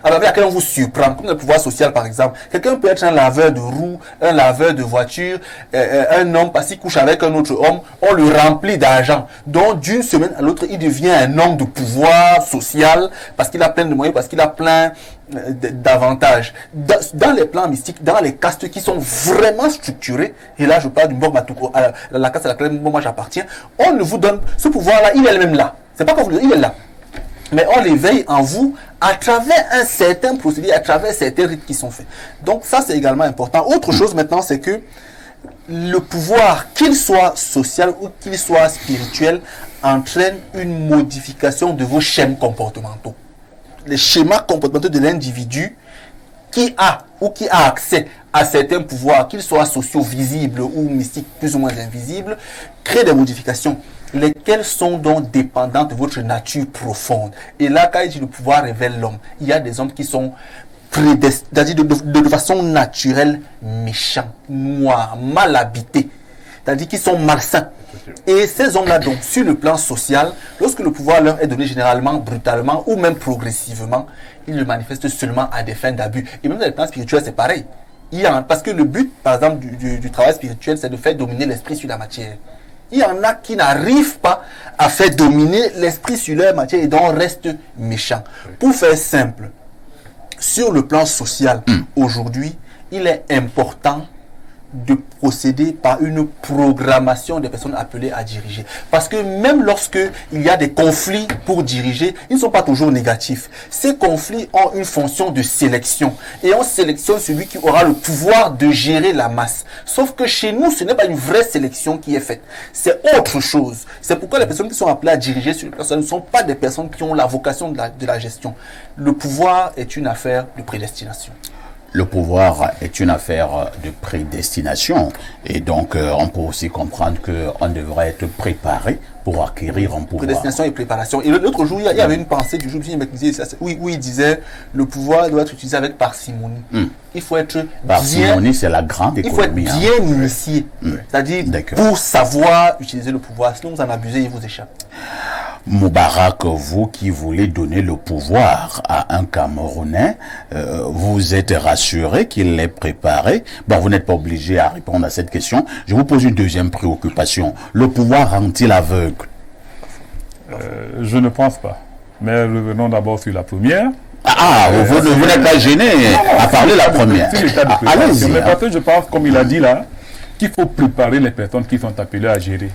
avec laquelle on vous surprend, comme le pouvoir social par exemple. Quelqu'un peut être un laveur de roues, un laveur de voitures, un homme parce qu'il couche avec un autre homme, on le remplit d'argent. Donc, d'une semaine à l'autre, il devient un homme de pouvoir social parce qu'il a plein de moyens, parce qu'il a plein d'avantages. Dans les plans mystiques, dans les castes qui sont vraiment structurés, et là je parle du Mbok-Matuko, la caste à laquelle moi j'appartiens, on ne vous donne ce pouvoir-là, il est même là. C'est pas comme vous le dites, il est là. Mais on l'éveille en vous à travers un certain procédé, à travers certains rites qui sont faits. Donc ça, c'est également important. Autre chose maintenant, c'est que le pouvoir, qu'il soit social ou qu'il soit spirituel, entraîne une modification de vos schémas comportementaux. Les schémas comportementaux de l'individu qui a accès à certains pouvoirs, qu'ils soient sociaux visibles ou mystiques plus ou moins invisibles, créent des modifications, lesquelles sont donc dépendantes de votre nature profonde. Et là, quand il dit le pouvoir révèle l'homme, il y a des hommes qui sont prédestinés, de façon naturelle, méchants, noirs, mal habités, c'est-à-dire qu'ils sont malsains. Et ces hommes-là, donc, sur le plan social, lorsque le pouvoir leur est donné généralement, brutalement ou même progressivement, ils le manifestent seulement à des fins d'abus. Et même dans le plan spirituel, c'est pareil. Parce que le but, par exemple, du travail spirituel, c'est de faire dominer l'esprit sur la matière. Il y en a qui n'arrivent pas à faire dominer l'esprit sur leur matière et donc restent méchants. Pour faire simple, sur le plan social, aujourd'hui, il est important de procéder par une programmation des personnes appelées à diriger. Parce que même lorsque il y a des conflits pour diriger, ils ne sont pas toujours négatifs. Ces conflits ont une fonction de sélection. Et on sélectionne celui qui aura le pouvoir de gérer la masse. Sauf que chez nous, ce n'est pas une vraie sélection qui est faite. C'est autre chose. C'est pourquoi les personnes qui sont appelées à diriger sur le personne ne sont pas des personnes qui ont la vocation de la gestion. Le pouvoir est une affaire de prédestination. Le pouvoir est une affaire de prédestination et donc on peut aussi comprendre qu'on devrait être préparé pour acquérir un pouvoir. Prédestination et préparation. Et l'autre jour, il y avait une pensée du jour où il disait le pouvoir doit être utilisé avec parcimonie. Il faut être parcimonie, c'est la grande économie. Il faut être bien initié. C'est-à-dire pour savoir utiliser le pouvoir. Sinon vous en abusez, il vous échappe. Moubarak, vous qui voulez donner le pouvoir à un Camerounais, vous êtes rassuré qu'il l'ait préparé? Bon, vous n'êtes pas obligé à répondre à cette question. Je vous pose une deuxième préoccupation. Le pouvoir rend-il aveugle? Je ne pense pas. Mais revenons d'abord sur la première. Vous n'êtes pas gêné à parler la première. Allez-y. Mais parce que je pense, comme il a dit là, qu'il faut préparer les personnes qui sont appelées à gérer.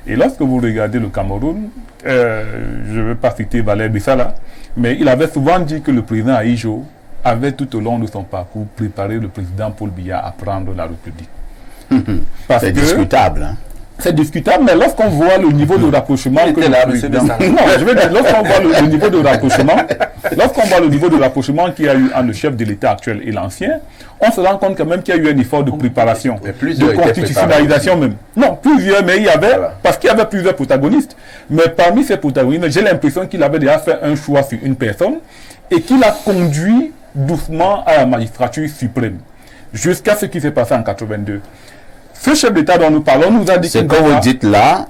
Et lorsque vous regardez le Cameroun, je ne veux pas citer Valère Bissala, mais il avait souvent dit que le président Aïjo avait tout au long de son parcours préparé le président Paul Biya à prendre la République. C'est discutable. Hein? C'est discutable, mais lorsqu'on voit le niveau de rapprochement que le président... Non, je veux dire, lorsqu'on voit le niveau de rapprochement, qu'il y a eu entre le chef de l'État actuel et l'ancien, on se rend compte quand même qu'il y a eu un effort de préparation, de constitutionnalisation même. Non, plusieurs, mais il y avait, parce qu'il y avait plusieurs protagonistes. Mais parmi ces protagonistes, j'ai l'impression qu'il avait déjà fait un choix sur une personne et qu'il a conduit doucement à la magistrature suprême, jusqu'à ce qui s'est passé en 82. Ce chef d'État dont nous parlons nous a dit que... C'est comme vous dites là,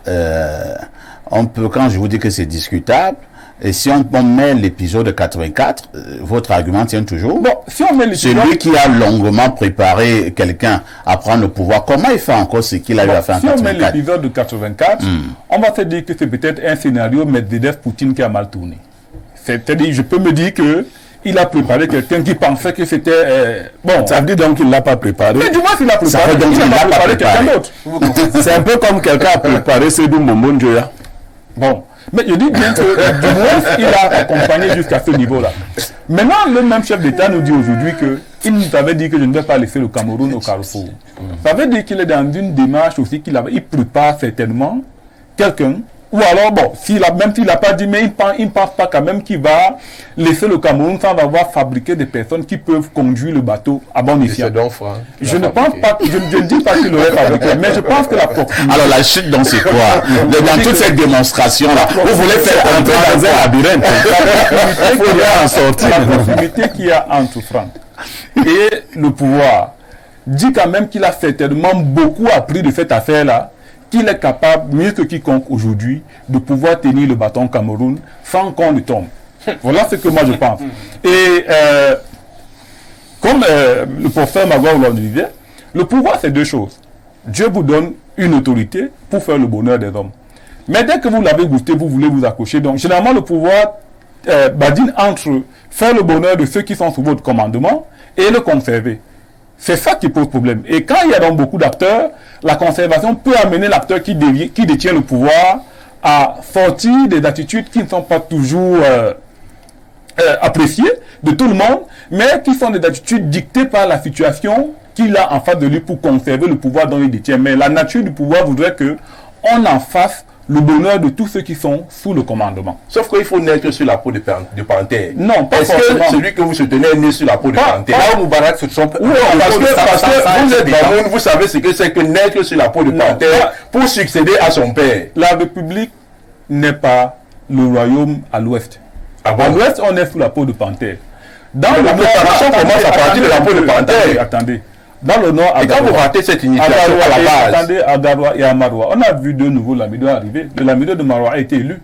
on peut, quand je vous dis que c'est discutable, et si on met l'épisode de 84, votre argument tient toujours. Bon, si on met l'épisode... Celui qui a longuement préparé quelqu'un à prendre le pouvoir, comment il fait encore ce qu'il a eu à faire en 84? Si on met l'épisode de 84, on va se dire que c'est peut-être un scénario Medvedev-Poutine qui a mal tourné. C'est-à-dire, je peux me dire que il a préparé quelqu'un qui pensait que c'était... bon, ça veut dire donc qu'il ne l'a pas préparé. Mais du moins, il a préparé, il n'a pas préparé quelqu'un d'autre. C'est un peu comme quelqu'un a préparé Seydou Mbombo Njoya. Bon, mais je dis bien que du moins, il a accompagné jusqu'à ce niveau-là. Maintenant, le même chef d'État nous dit aujourd'hui qu'il nous avait dit que je ne vais pas laisser le Cameroun au carrefour. Ça veut dire qu'il est dans une démarche aussi il prépare certainement quelqu'un Ou alors, bon, même s'il n'a pas dit, mais il ne pense pas quand même qu'il va laisser le Cameroun sans avoir fabriqué des personnes qui peuvent conduire le bateau à bon escient. Je ne pense pas, je ne dis pas qu'il l'aurait fabriqué, mais je pense que la proximité... Alors la chute, donc c'est quoi? Dans toute cette démonstration-là, vous voulez faire entrer dans un labyrinthe. Il faut bien en sortir. La proximité qu'il y a entre Franck et le pouvoir dit quand même qu'il a certainement beaucoup appris de cette affaire-là, qu'il est capable, mieux que quiconque aujourd'hui, de pouvoir tenir le bâton Cameroun sans qu'on le tombe. Voilà ce que moi je pense. Et comme le professeur Magua le disait, le pouvoir c'est deux choses. Dieu vous donne une autorité pour faire le bonheur des hommes. Mais dès que vous l'avez goûté, vous voulez vous accrocher. Donc généralement le pouvoir badine entre faire le bonheur de ceux qui sont sous votre commandement et le conserver. C'est ça qui pose problème. Et quand il y a donc beaucoup d'acteurs, la conservation peut amener l'acteur qui détient le pouvoir à sortir des attitudes qui ne sont pas toujours appréciées de tout le monde, mais qui sont des attitudes dictées par la situation qu'il a en face de lui pour conserver le pouvoir dont il détient. Mais la nature du pouvoir voudrait qu'on en fasse le bonheur de tous ceux qui sont sous le commandement. Sauf qu'il faut naître sur la peau de panthère. Non, pas Est-ce forcément. que celui que vous soutenez est né sur la peau de panthère? Là où Moubarak se trompe. Oui, parce que vous êtes Bamoun, vous savez ce que c'est que naître sur la peau de panthère pour succéder à son père. La République n'est pas le royaume à l'ouest. Ah bon? À l'ouest, on est sous la peau de panthère. Dans Mais le la nord, préparation commence à partir de la peau de panthère. Attendez. Dans le nord, Et quand vous ratez cette initiation à la base, attendez, à Garoua et à Maroua, on a vu de nouveau Lamido arriver. Le Lamido de Maroua a été élu.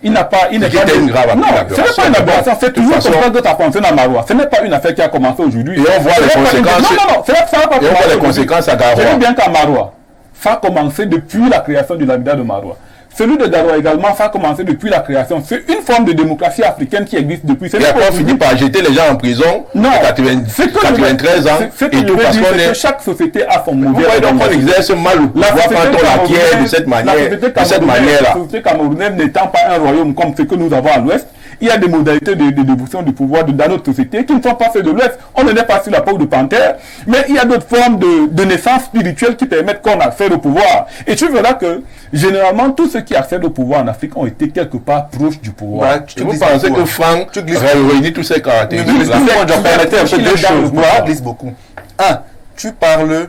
Il n'a pas, il n'est pas une grave non, ce n'est pas une aberration. C'est toujours comme ça que tu as fonctionné à Maroua. Ce n'est pas une affaire qui a commencé aujourd'hui. Et on voit les conséquences. Non, ça n'a pas Et on voit les conséquences à Garoua. Je dis bien qu'à Maroua, ça a commencé depuis la création du Lamido de Maroua. Celui de Garoua également, ça a commencé depuis la création. C'est une forme de démocratie africaine qui existe depuis. Et après, on finit par jeter les gens en prison à 93 ans. Et tout parce que chaque société a son modèle. Vous voyez donc on exerce mal le pouvoir quand on l'acquiert de cette manière-là. La société camerounaise n'étant pas un royaume comme ce que nous avons à l'ouest, il y a des modalités de dévolution du pouvoir dans notre société qui ne sont pas celles de l'Ouest. On ne n'est pas sur la peau de panthère, mais il y a d'autres formes de naissance spirituelle qui permettent qu'on accède au pouvoir. Et tu verras que, généralement, tous ceux qui accèdent au pouvoir en Afrique ont été quelque part proches du pouvoir. Vous pensez que Franck réunit tous ces caractéristiques? Je permettais un peu deux choses. Moi, je glisse beaucoup. Un, tu parles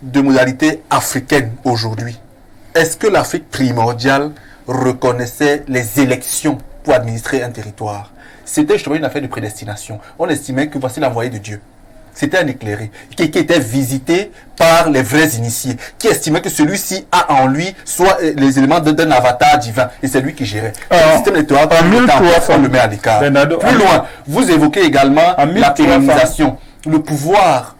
de modalités africaines aujourd'hui. Est-ce que l'Afrique primordiale reconnaissait les élections pour administrer un territoire? C'était justement une affaire de prédestination. On estimait que voici l'envoyé de Dieu. C'était un éclairé qui était visité par les vrais initiés, qui estimaient que celui-ci a en lui soit les éléments d'un avatar divin, et c'est lui qui gérait. Le système électoral, on le met à l'écart. Plus loin, vous évoquez également la pérennisation, le pouvoir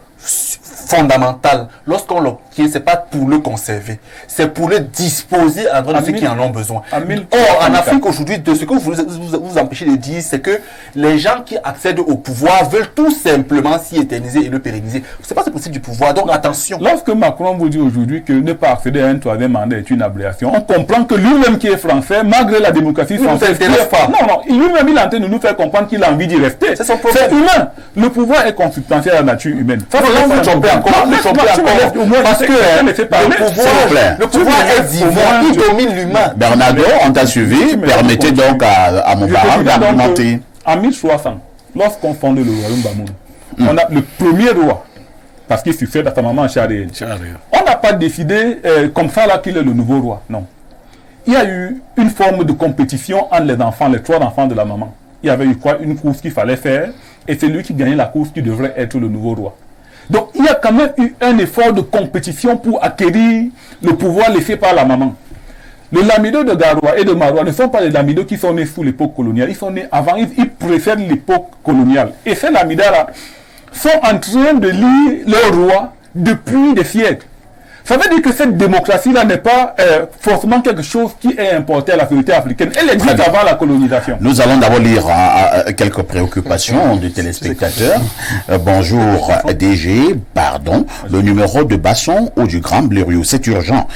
fondamental. Lorsqu'on l'obtient, c'est pas pour le conserver, c'est pour le disposer à l'endroit de ceux qui en ont besoin. Or, en Afrique aujourd'hui, de ce que vous empêchez de dire, c'est que les gens qui accèdent au pouvoir veulent tout simplement s'y éterniser et le pérenniser. C'est pas ce principe du pouvoir, donc attention. Lorsque Macron vous dit aujourd'hui que ne pas accéder à un troisième mandat est une aberration, on comprend que lui-même qui est français, malgré la démocratie française, non, lui-même il est en train de nous faire comprendre qu'il a envie d'y rester. C'est humain. Le pouvoir est consubstantiel à la nature humaine. Parce que le pouvoir est divin, il domine l'humain. Bernardo, on t'a suivi, permettez donc à Moubarak d'argumenter. En 1060, lorsqu'on fonde le royaume Bamoun, on a le premier roi, parce qu'il succède à sa maman Charéen. On n'a pas décidé comme ça là qu'il est le nouveau roi, non. Il y a eu une forme de compétition entre les enfants, les trois enfants de la maman. Il y avait eu une course qu'il fallait faire, et c'est lui qui gagnait la course qui devrait être le nouveau roi. Donc, il y a quand même eu un effort de compétition pour acquérir le pouvoir laissé par la maman. Les Lamido de Garoua et de Maroua ne sont pas les Lamido qui sont nés sous l'époque coloniale. Ils sont nés avant, ils préfèrent l'époque coloniale. Et ces Lamidas-là sont en train de lire leur roi depuis des siècles. Ça veut dire que cette démocratie-là n'est pas forcément quelque chose qui est importé à la société africaine. Elle existe avant la colonisation. Nous allons d'abord lire quelques préoccupations des téléspectateurs. Bonjour DG, pardon, le numéro de Basson ou du Grand Blériot, c'est urgent.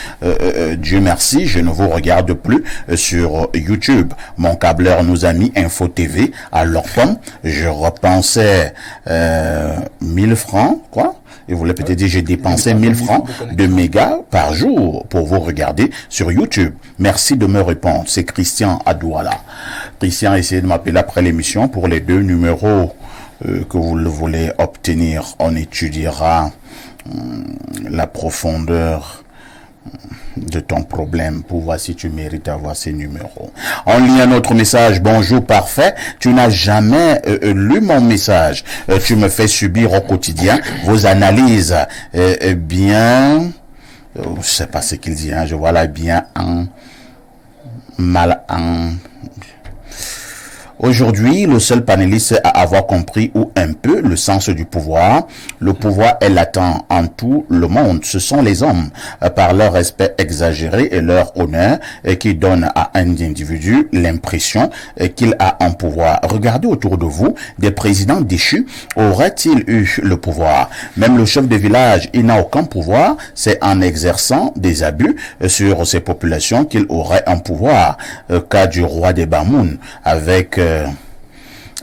Dieu merci, je ne vous regarde plus sur YouTube. Mon câbleur nous a mis Info TV à leur pomme. Je repensais 1000 francs, quoi. Il voulait peut-être dire, j'ai dépensé 1000 francs de mégas par jour pour vous regarder sur YouTube. Merci de me répondre. C'est Christian à Douala. Christian a essayé de m'appeler après l'émission pour les 2 numéros que vous voulez obtenir. On étudiera la profondeur de ton problème pour voir si tu mérites d'avoir ces numéros. On lit un autre message. Bonjour parfait. Tu n'as jamais lu mon message. Tu me fais subir au quotidien vos analyses. Bien, je sais pas ce qu'il dit. Hein, je vois là bien en mal en. Aujourd'hui, le seul panéliste à avoir compris ou un peu le sens du pouvoir. Le pouvoir est latent en tout le monde. Ce sont les hommes, par leur respect exagéré et leur honneur, qui donnent à un individu l'impression qu'il a un pouvoir. Regardez autour de vous, des présidents déchus auraient-ils eu le pouvoir? Même le chef de village, il n'a aucun pouvoir. C'est en exerçant des abus sur ces populations qu'il aurait un pouvoir. Cas du roi des Bamoun, avec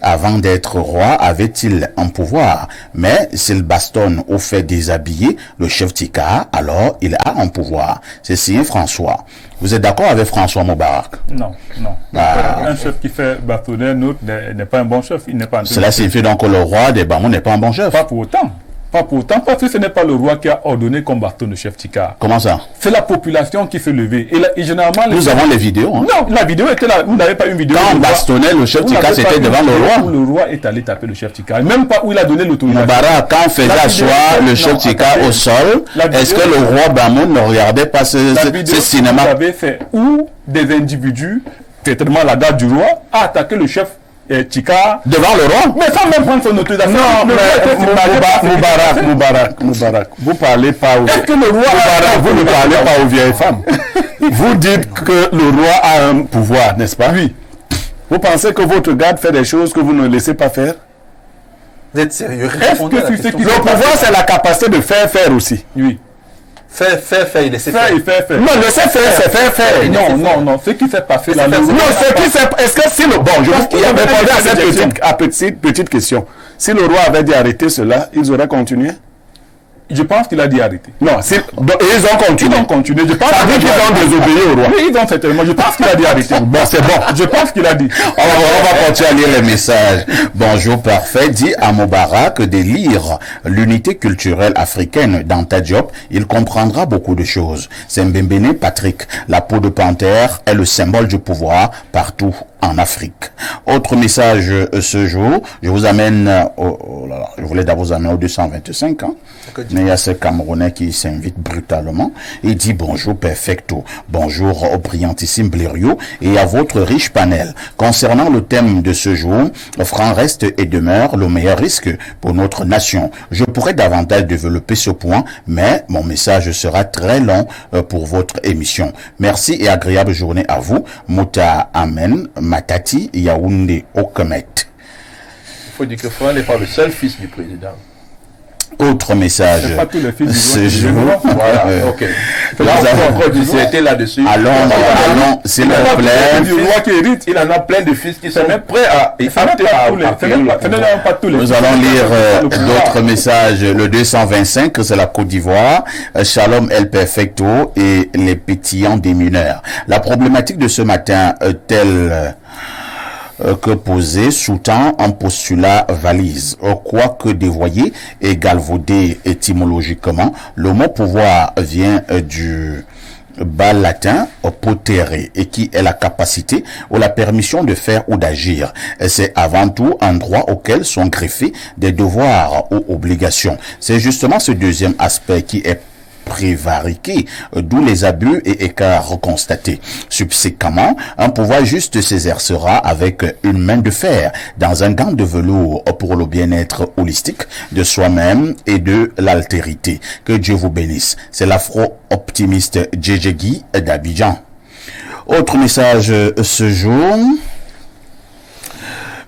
avant d'être roi, avait-il un pouvoir? Mais s'il bastonne ou fait déshabiller le chef Tika, alors il a un pouvoir. C'est signé François. Vous êtes d'accord avec François Moubarak? Non, non. Un chef qui fait bastonner un autre n'est pas un bon chef. Il n'est pas. Cela signifie donc que le roi des Bamoun n'est pas un bon chef? Pas pour autant. Pas pour autant, parce que ce n'est pas le roi qui a ordonné qu'on bastonne le chef Tika. Comment ça? C'est la population qui s'est levée. Et généralement, nous avons les vidéos. Hein? Non, la vidéo était là. Vous n'avez pas une vidéo. Quand on bastonnait le chef Tika, c'était devant le roi. Où le roi est allé taper le chef Tika. Même pas où il a donné l'autorisation. Moubarak, quand on faisait asseoir le chef Tika au sol, est-ce que le roi Bamoun ne regardait pas ce cinéma? Vous avez fait où des individus, certainement la garde du roi, a attaqué le chef Tika devant le roi, mais sans même prendre son autorisation. Non, Moubarak, vous parlez pas aux est-ce que le roi vous ne parlez pas aux vieilles femmes. Vous dites que le roi a un pouvoir, n'est-ce pas? Oui. Vous pensez que votre garde fait des choses que vous ne laissez pas faire? Vous êtes sérieux? Est-ce que c'est ce qui le pouvoir, c'est la capacité de faire aussi. Oui. Faire, il laisser faire. Non, laisser faire, c'est faire. Non. Ce qui fait passer la loi. Non, ce qui fait. Est-ce que si le. Bon, je vais répondre à cette petite question. Si le roi avait dit arrêter cela, ils auraient continué? Je pense qu'il a dit arrêter. Non, ils ont continué. Ils ont continué. Je pense ça veut dire qu'ils ont désobéi au roi. Oui, ils ont certainement. Je pense qu'il a dit arrêter. Bon, c'est bon. Je pense qu'il a dit. On va continuer à lire les messages. Bonjour parfait, dit à Moubarak de lire l'unité culturelle africaine dans ta job. Il comprendra beaucoup de choses. C'est Mbembene Patrick. La peau de panthère est le symbole du pouvoir partout en Afrique. Autre message ce jour, je vous amène je voulais d'abord vous amener au 225 ans. Mais il y a ce Camerounais qui s'invite brutalement. Il dit bonjour perfecto, bonjour au brillantissime Blériot et à votre riche panel. Concernant le thème de ce jour, franc reste et demeure le meilleur risque pour notre nation. Je pourrais davantage développer ce point, mais mon message sera très long pour votre émission. Merci et agréable journée à vous. Mouta Amen, Matati, Yaoundé, Okamet. Il faut dire que Franc n'est pas le seul fils du président. Autre message. C'est pas tous les fils du roi. Voilà, ok. Là, on va disserter là-dessus. Allons, c'est le plein. Du roi qui hérite, il en a plein de fils qui sont prêts à effectuer pas tous les. Nous allons lire d'autres messages. Le 225, c'est la Côte d'Ivoire. Shalom El Perfecto et les pétillants des mineurs. La problématique de ce matin, telle que posé sous-tend un postulat valise. Quoique dévoyé et galvaudé étymologiquement, le mot pouvoir vient du bas latin potere et qui est la capacité ou la permission de faire ou d'agir. C'est avant tout un droit auquel sont greffés des devoirs ou obligations. C'est justement ce deuxième aspect qui est prévariqué, d'où les abus et écarts constatés. Subséquemment, un pouvoir juste s'exercera avec une main de fer dans un gant de velours pour le bien-être holistique de soi-même et de l'altérité. Que Dieu vous bénisse. C'est l'afro-optimiste Djedjegui d'Abidjan. Autre message ce jour.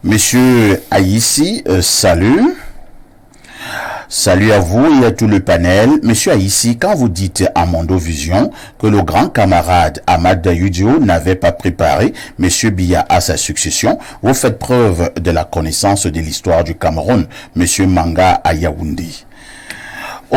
Monsieur Aïssi, salut. Salut à vous et à tout le panel. Monsieur Aïssi, quand vous dites à Mondovision que le grand camarade Ahmad Dayudio n'avait pas préparé Monsieur Biya à sa succession, vous faites preuve de la connaissance de l'histoire du Cameroun, Monsieur Manga à Yaoundé.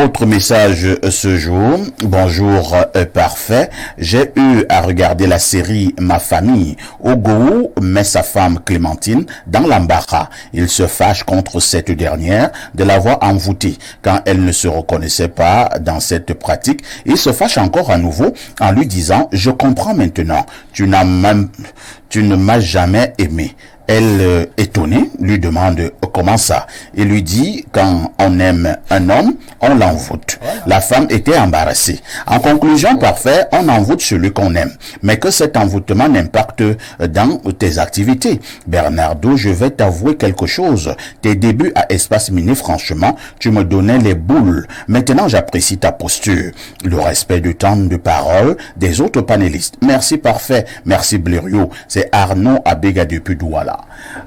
Autre message ce jour. Bonjour, parfait. J'ai eu à regarder la série Ma famille. Ogo met sa femme Clémentine dans l'embarras. Il se fâche contre cette dernière de l'avoir envoûtée quand elle ne se reconnaissait pas dans cette pratique. Il se fâche encore à nouveau en lui disant « Je comprends maintenant. Tu ne m'as jamais aimé. » Elle, étonnée, lui demande comment ça. Il lui dit quand on aime un homme, on l'envoûte. Voilà. La femme était embarrassée. En conclusion, parfait, on envoûte celui qu'on aime. Mais que cet envoûtement n'impacte dans tes activités. Bernardo, je vais t'avouer quelque chose. Tes débuts à Espace Mini, franchement, tu me donnais les boules. Maintenant, j'apprécie ta posture. Le respect du temps de parole des autres panélistes. Merci, parfait. Merci, Blériot. C'est Arnaud Abega depuis Douala.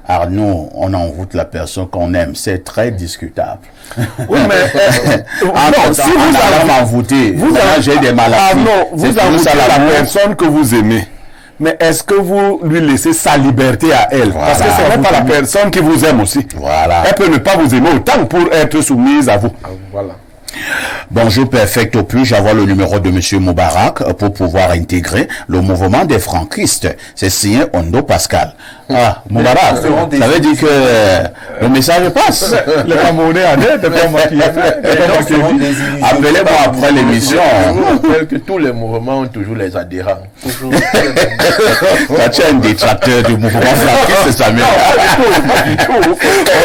Arnaud, on envoûte la personne qu'on aime, c'est très discutable. Oui, mais non, si vous allez m'envoûter, j'ai des maladies. Arnaud, vous envoûtez la personne que vous aimez. Mais est-ce que vous lui laissez sa liberté à elle? Voilà. Parce que ce n'est pas la personne qui vous aime aussi. Voilà. Elle peut ne pas vous aimer autant pour être soumise à vous. Voilà. Bonjour Perfect au puis j'envoie le numéro de Monsieur Moubarak pour pouvoir intégrer le mouvement des franquistes. C'est signé Ondo Pascal. Ah, Moubarak, ça veut dire que le message passe. Le Camerounais en est, c'est pas moi qui ai fait. Appelez-moi après l'émission. Je rappelle que tous les mouvements ont toujours les adhérents. Ça tient un détracteur du mouvement franquiste, Samuel.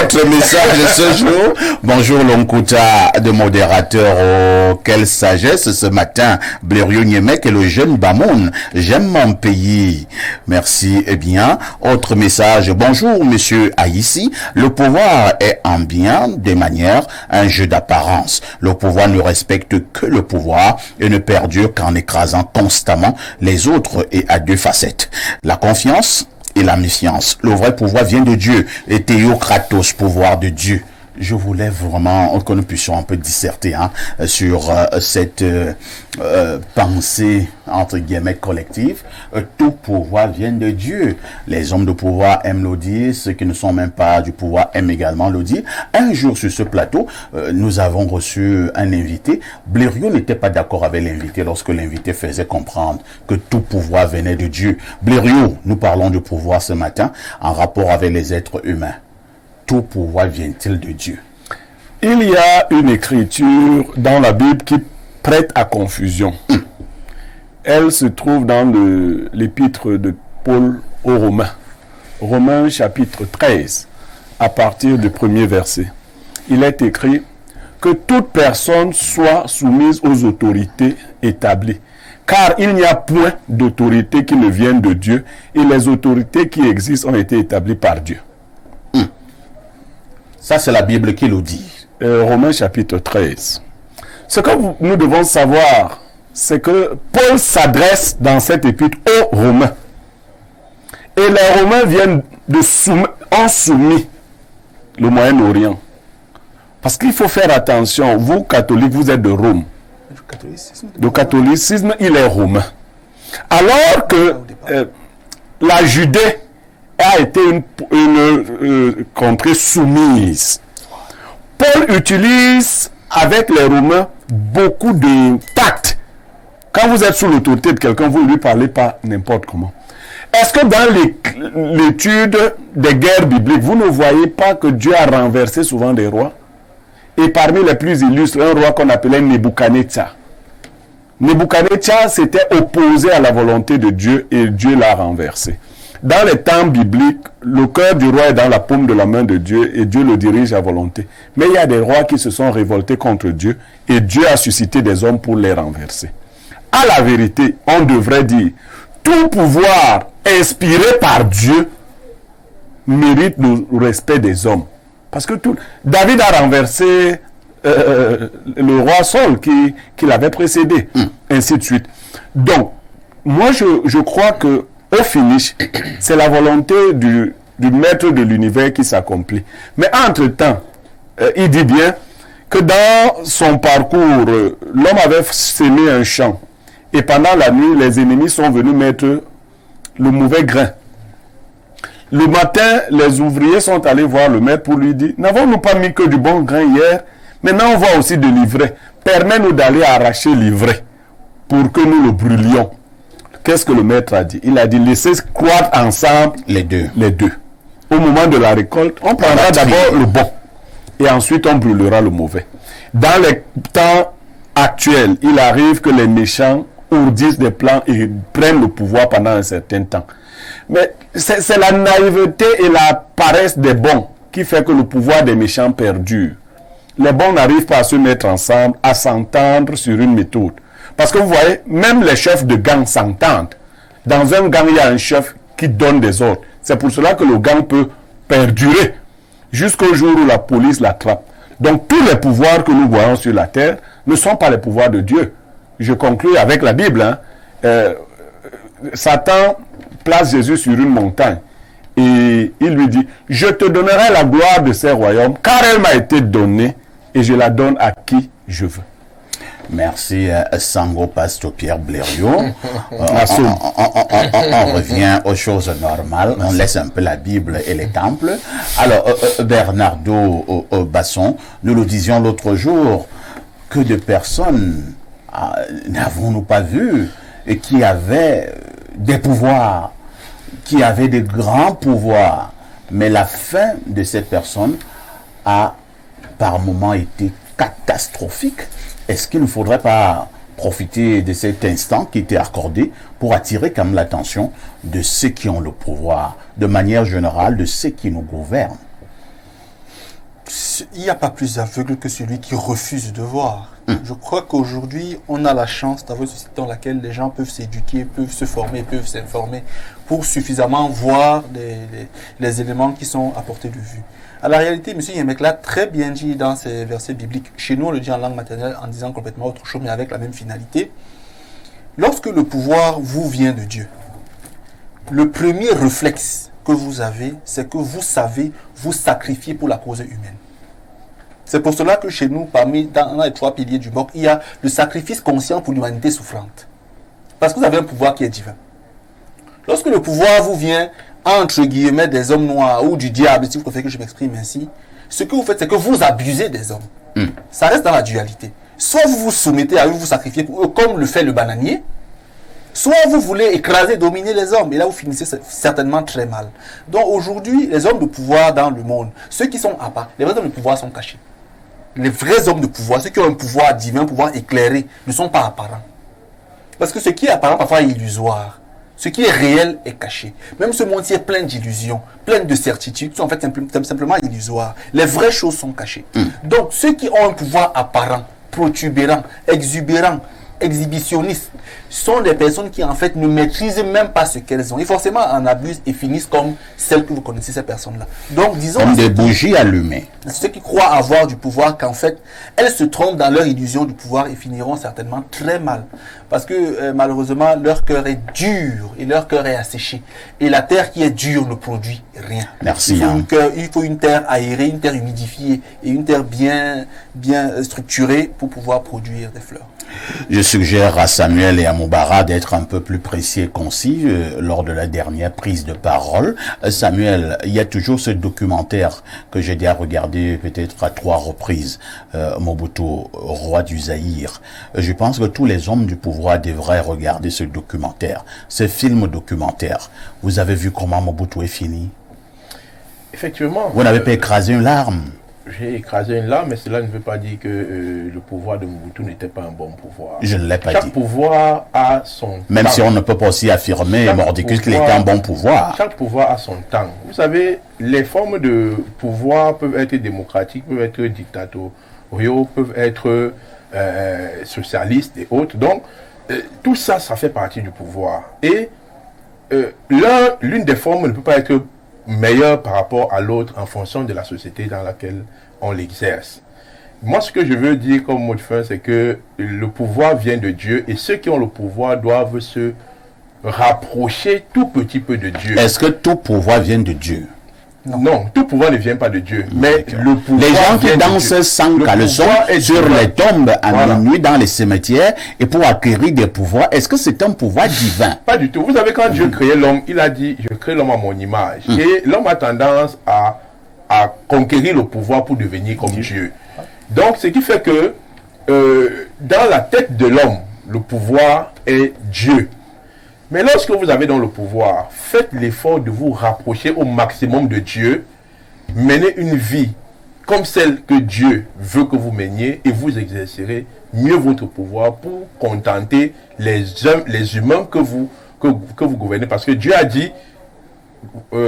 Autre message de ce jour. Bonjour Lonkuta de modérateur. Oh, quelle sagesse ce matin. Blériot Niemek et le jeune Bamoun. J'aime mon pays. Merci. Eh bien, autre message. Bonjour, monsieur Aïssi. Le pouvoir est en bien des manières un jeu d'apparence. Le pouvoir ne respecte que le pouvoir et ne perdure qu'en écrasant constamment les autres et à deux facettes. La confiance et la méfiance. Le vrai pouvoir vient de Dieu. Et Théokratos, pouvoir de Dieu. Je voulais vraiment que nous puissions un peu disserter sur cette pensée entre guillemets collective. Tout pouvoir vient de Dieu. Les hommes de pouvoir aiment le dire, ceux qui ne sont même pas du pouvoir aiment également le dire. Un jour sur ce plateau, nous avons reçu un invité. Blériot n'était pas d'accord avec l'invité lorsque l'invité faisait comprendre que tout pouvoir venait de Dieu. Blériot, nous parlons du pouvoir ce matin en rapport avec les êtres humains. Tout pouvoir vient-il de Dieu? Il y a une écriture dans la Bible qui prête à confusion. Elle se trouve dans l'épître de Paul aux Romains. Romains chapitre 13, à partir du premier verset. Il est écrit que toute personne soit soumise aux autorités établies. Car il n'y a point d'autorité qui ne vienne de Dieu et les autorités qui existent ont été établies par Dieu. Ça, c'est la Bible qui le dit. Romains chapitre 13. Ce que nous devons savoir, c'est que Paul s'adresse dans cette épître aux Romains. Et les Romains viennent ont soumis le Moyen-Orient. Parce qu'il faut faire attention, vous catholiques, vous êtes de Rome. Le catholicisme, il est romain. Alors que la Judée a été une contrée soumise. Paul utilise avec les Romains beaucoup de tact. Quand vous êtes sous l'autorité de quelqu'un, vous ne lui parlez pas n'importe comment. Est-ce que dans l'étude des guerres bibliques, vous ne voyez pas que Dieu a renversé souvent des rois? Et parmi les plus illustres, un roi qu'on appelait Nebuchadnezzar. Nebuchadnezzar s'était opposé à la volonté de Dieu et Dieu l'a renversé. Dans les temps bibliques, le cœur du roi est dans la paume de la main de Dieu et Dieu le dirige à volonté. Mais il y a des rois qui se sont révoltés contre Dieu et Dieu a suscité des hommes pour les renverser. À la vérité, on devrait dire, tout pouvoir inspiré par Dieu mérite le respect des hommes. Parce que David a renversé le roi Saul qui l'avait précédé, ainsi de suite. Donc, moi je crois que au finish, c'est la volonté du maître de l'univers qui s'accomplit. Mais entre-temps, il dit bien que dans son parcours, l'homme avait sémé un champ. Et pendant la nuit, les ennemis sont venus mettre le mauvais grain. Le matin, les ouvriers sont allés voir le maître pour lui dire, n'avons-nous pas mis que du bon grain hier? Maintenant, on voit aussi de l'ivraie. permets-nous d'aller arracher l'ivraie pour que nous le brûlions. Qu'est-ce que le maître a dit? Il a dit, laissez croître ensemble les deux. Au moment de la récolte, on prendra d'abord le bon et ensuite on brûlera le mauvais. Dans les temps actuels, il arrive que les méchants ourdissent des plans et prennent le pouvoir pendant un certain temps. Mais c'est la naïveté et la paresse des bons qui fait que le pouvoir des méchants perdure. Les bons n'arrivent pas à se mettre ensemble, à s'entendre sur une méthode. Parce que vous voyez, même les chefs de gang s'entendent. Dans un gang, il y a un chef qui donne des ordres. C'est pour cela que le gang peut perdurer jusqu'au jour où la police l'attrape. Donc tous les pouvoirs que nous voyons sur la terre ne sont pas les pouvoirs de Dieu. Je conclue avec la Bible. Satan place Jésus sur une montagne et il lui dit, je te donnerai la gloire de ces royaumes car elle m'a été donnée et je la donne à qui je veux. Merci Sango Pastor Pierre Blériot. On revient aux choses normales. On laisse un peu la Bible et les temples. Alors Bernardo Basson, nous le disions l'autre jour, que de personnes n'avons-nous pas vu et qui avaient des pouvoirs, qui avaient de grands pouvoirs, mais la fin de ces personnes a par moments été catastrophique. Est-ce qu'il ne faudrait pas profiter de cet instant qui était accordé pour attirer quand même l'attention de ceux qui ont le pouvoir, de manière générale, de ceux qui nous gouvernent? Il n'y a pas plus aveugle que celui qui refuse de voir. Je crois qu'aujourd'hui, on a la chance d'avoir une société dans laquelle les gens peuvent s'éduquer, peuvent se former, peuvent s'informer pour suffisamment voir les éléments qui sont à portée de vue. À la réalité, M. Yemek l'a très bien dit dans ses versets bibliques. Chez nous, on le dit en langue maternelle en disant complètement autre chose, mais avec la même finalité. Lorsque le pouvoir vous vient de Dieu, le premier réflexe que vous avez, c'est que vous savez vous sacrifier pour la cause humaine. C'est pour cela que chez nous, dans les 3 piliers du MOC, il y a le sacrifice conscient pour l'humanité souffrante. Parce que vous avez un pouvoir qui est divin. Lorsque le pouvoir vous vient entre guillemets des hommes noirs ou du diable, si vous préférez que je m'exprime ainsi, ce que vous faites, c'est que vous abusez des hommes. Ça reste dans la dualité. Soit vous vous soumettez à eux, vous sacrifiez pour eux, comme le fait le bananier, soit vous voulez écraser, dominer les hommes, et là vous finissez certainement très mal. Donc aujourd'hui, les hommes de pouvoir dans le monde, ceux qui sont à part, les vrais hommes de pouvoir sont cachés. Les vrais hommes de pouvoir, ceux qui ont un pouvoir divin, un pouvoir éclairé, ne sont pas apparents. Parce que ce qui est apparent parfois est illusoire. Ce qui est réel est caché. Même ce monde-ci est plein d'illusions, plein de certitudes, qui sont en fait simplement illusoires. Les vraies choses sont cachées. Donc, ceux qui ont un pouvoir apparent, protubérant, exubérant, exhibitionniste, sont des personnes qui en fait ne maîtrisent même pas ce qu'elles ont. Et forcément en abusent et finissent comme celles que vous connaissez, ces personnes-là. Donc, disons... Comme des bougies allumées. Ceux qui croient avoir du pouvoir, qu'en fait, elles se trompent dans leur illusion du pouvoir et finiront certainement très mal. Parce que malheureusement, leur cœur est dur et leur cœur est asséché. Et la terre qui est dure ne produit rien. Merci. Il faut une terre aérée, une terre humidifiée et une terre bien structurée pour pouvoir produire des fleurs. Je suggère à Samuel et à Moubara d'être un peu plus précis et concis lors de la dernière prise de parole. Samuel, il y a toujours ce documentaire que j'ai déjà regardé peut-être à 3 reprises, Mobutu, roi du Zaïre. Je pense que tous les hommes du pouvoir devraient regarder ce documentaire, ce film documentaire. Vous avez vu comment Mobutu est fini? Effectivement. Vous n'avez pas écrasé une larme? J'ai écrasé une larme, mais cela ne veut pas dire que le pouvoir de Mobutu n'était pas un bon pouvoir. Je ne l'ai pas dit. Chaque pouvoir a son Même temps. si on ne peut pas aussi affirmer, mordicus, qu'il était un bon pouvoir. Chaque pouvoir a son temps. Vous savez, les formes de pouvoir peuvent être démocratiques, peuvent être dictatoriaux, peuvent être socialistes et autres. Donc, tout ça, ça fait partie du pouvoir. Et l'une des formes ne peut pas être meilleur par rapport à l'autre en fonction de la société dans laquelle on l'exerce. Moi, ce que je veux dire comme mot de fin, c'est que le pouvoir vient de Dieu et ceux qui ont le pouvoir doivent se rapprocher tout petit peu de Dieu. Est-ce que tout pouvoir vient de Dieu? Non, tout pouvoir ne vient pas de Dieu. Mais le pouvoir les gens qui dansent sans caleçon sur les tombes à minuit dans les cimetières et pour acquérir des pouvoirs, est-ce que c'est un pouvoir divin? Pas du tout. Vous savez, quand Dieu créait l'homme, il a dit, je crée l'homme à mon image. Et l'homme a tendance à conquérir le pouvoir pour devenir comme Dieu. Donc, ce qui fait que dans la tête de l'homme, le pouvoir est Dieu. Mais lorsque vous avez dans le pouvoir, faites l'effort de vous rapprocher au maximum de Dieu, menez une vie comme celle que Dieu veut que vous meniez et vous exercerez mieux votre pouvoir pour contenter les humains que vous gouvernez. Parce que Dieu a dit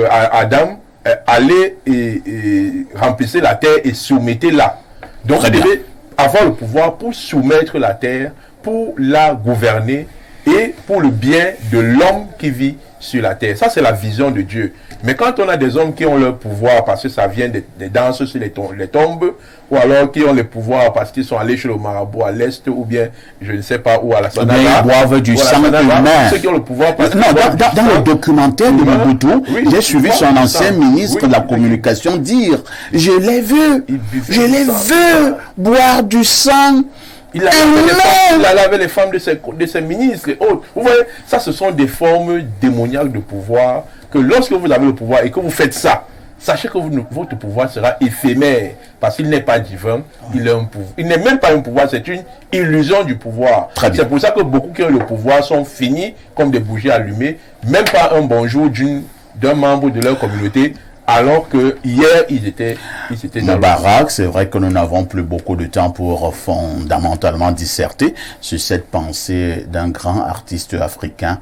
à Adam, allez et remplissez la terre et soumettez-la. Donc vous devez avoir le pouvoir pour soumettre la terre, pour la gouverner et pour le bien de l'homme qui vit sur la terre. Ça, c'est la vision de Dieu. Mais quand on a des hommes qui ont leur pouvoir parce que ça vient des danses sur les tombes, ou alors qui ont le pouvoir parce qu'ils sont allés chez le marabout à l'Est, ou bien, je ne sais pas où, à la Sanada. Ils boivent du sang humain. Ceux qui ont le pouvoir parce non, dans le documentaire de Mobutu, j'ai suivi son ancien ministre de la communication dire « Je l'ai vu boire du sang ». Il a lavé les femmes de ses ministres et autres. Vous voyez, ça, ce sont des formes démoniaques de pouvoir que lorsque vous avez le pouvoir et que vous faites ça, sachez que votre pouvoir sera éphémère parce qu'il n'est pas divin, il n'est même pas un pouvoir, c'est une illusion du pouvoir. C'est pour ça que beaucoup qui ont le pouvoir sont finis comme des bougies allumées, même pas un bonjour d'un membre de leur communauté. Alors que hier, ils étaient dans Moubarak, c'est vrai que nous n'avons plus beaucoup de temps pour fondamentalement disserter sur cette pensée d'un grand artiste africain,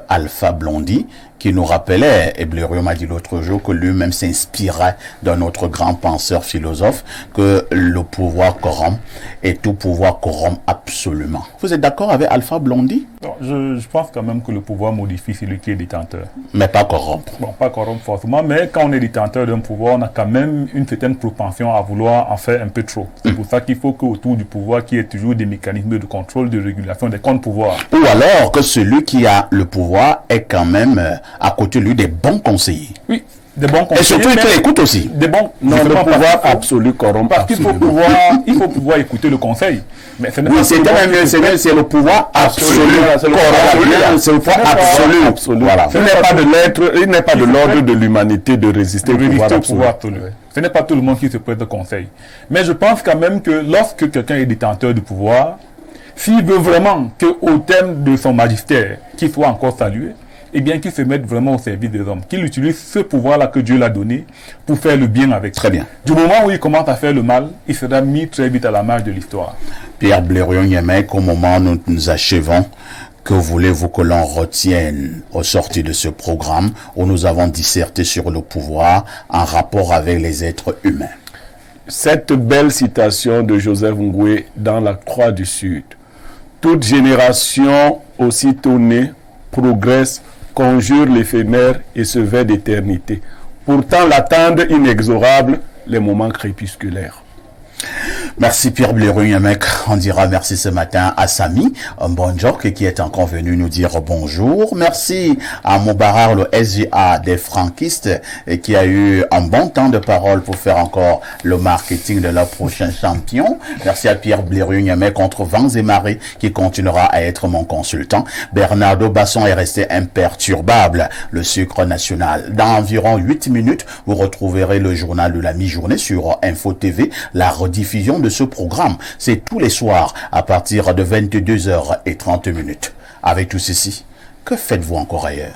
Alpha Blondy, qui nous rappelait, et Blériot m'a dit l'autre jour, que lui-même s'inspirait d'un autre grand penseur philosophe, que le pouvoir corrompt et tout pouvoir corrompt absolument. Vous êtes d'accord avec Alpha Blondy? Je pense quand même que le pouvoir modifie celui qui est détenteur. Mais pas corrompre. Bon, pas corrompre forcément, mais quand on est détenteur d'un pouvoir, on a quand même une certaine propension à vouloir en faire un peu trop. C'est pour ça qu'il faut qu'autour du pouvoir, qu'il y ait toujours des mécanismes de contrôle, de régulation des contre-pouvoirs. Ou alors que celui qui a le pouvoir est quand même à côté de lui des bons conseillers. Oui, des bons conseillers. Et surtout, il l'écoute aussi. Des bons, non, le pouvoir absolu corrompt. Parce qu'il faut pouvoir écouter le conseil. Mais ce n'est pas c'est le pouvoir absolu. C'est le pouvoir absolu. Voilà. Il n'est pas de l'ordre de l'humanité de résister au pouvoir absolu. Ce n'est pas tout le monde qui se prête de conseil. Mais je pense quand même que lorsque quelqu'un est détenteur du pouvoir, s'il veut vraiment qu'au terme de son magistère, qu'il soit encore salué, eh bien qu'il se mette vraiment au service des hommes, qu'il utilise ce pouvoir-là que Dieu l'a donné pour faire le bien avec. Très bien. Du moment où il commence à faire le mal, il sera mis très vite à la marge de l'histoire. Pierre Blériot-Niémec, au moment où nous achevons, que voulez-vous que l'on retienne au sortir de ce programme où nous avons disserté sur le pouvoir en rapport avec les êtres humains? Cette belle citation de Joseph Ngoué dans la Croix du Sud. Toute génération aussitôt née progresse, conjure l'éphémère et se vêt d'éternité. Pourtant l'attendent inexorable les moments crépusculaires. Merci Pierre Blériot-Niémec. On dira merci ce matin à Samy Mbonjok qui est encore venu nous dire bonjour. Merci à Moubarak, le SGA des franquistes, qui a eu un bon temps de parole pour faire encore le marketing de leur prochain champion. Merci à Pierre Blériot-Niémec contre vents et marées qui continuera à être mon consultant. Bernardo Basson est resté imperturbable, le sucre national. Dans environ 8 minutes, vous retrouverez le journal de la mi-journée sur Info TV, la rediffusion de ce programme. C'est tous les soirs à partir de 22h30. Avec tout ceci, que faites-vous encore ailleurs?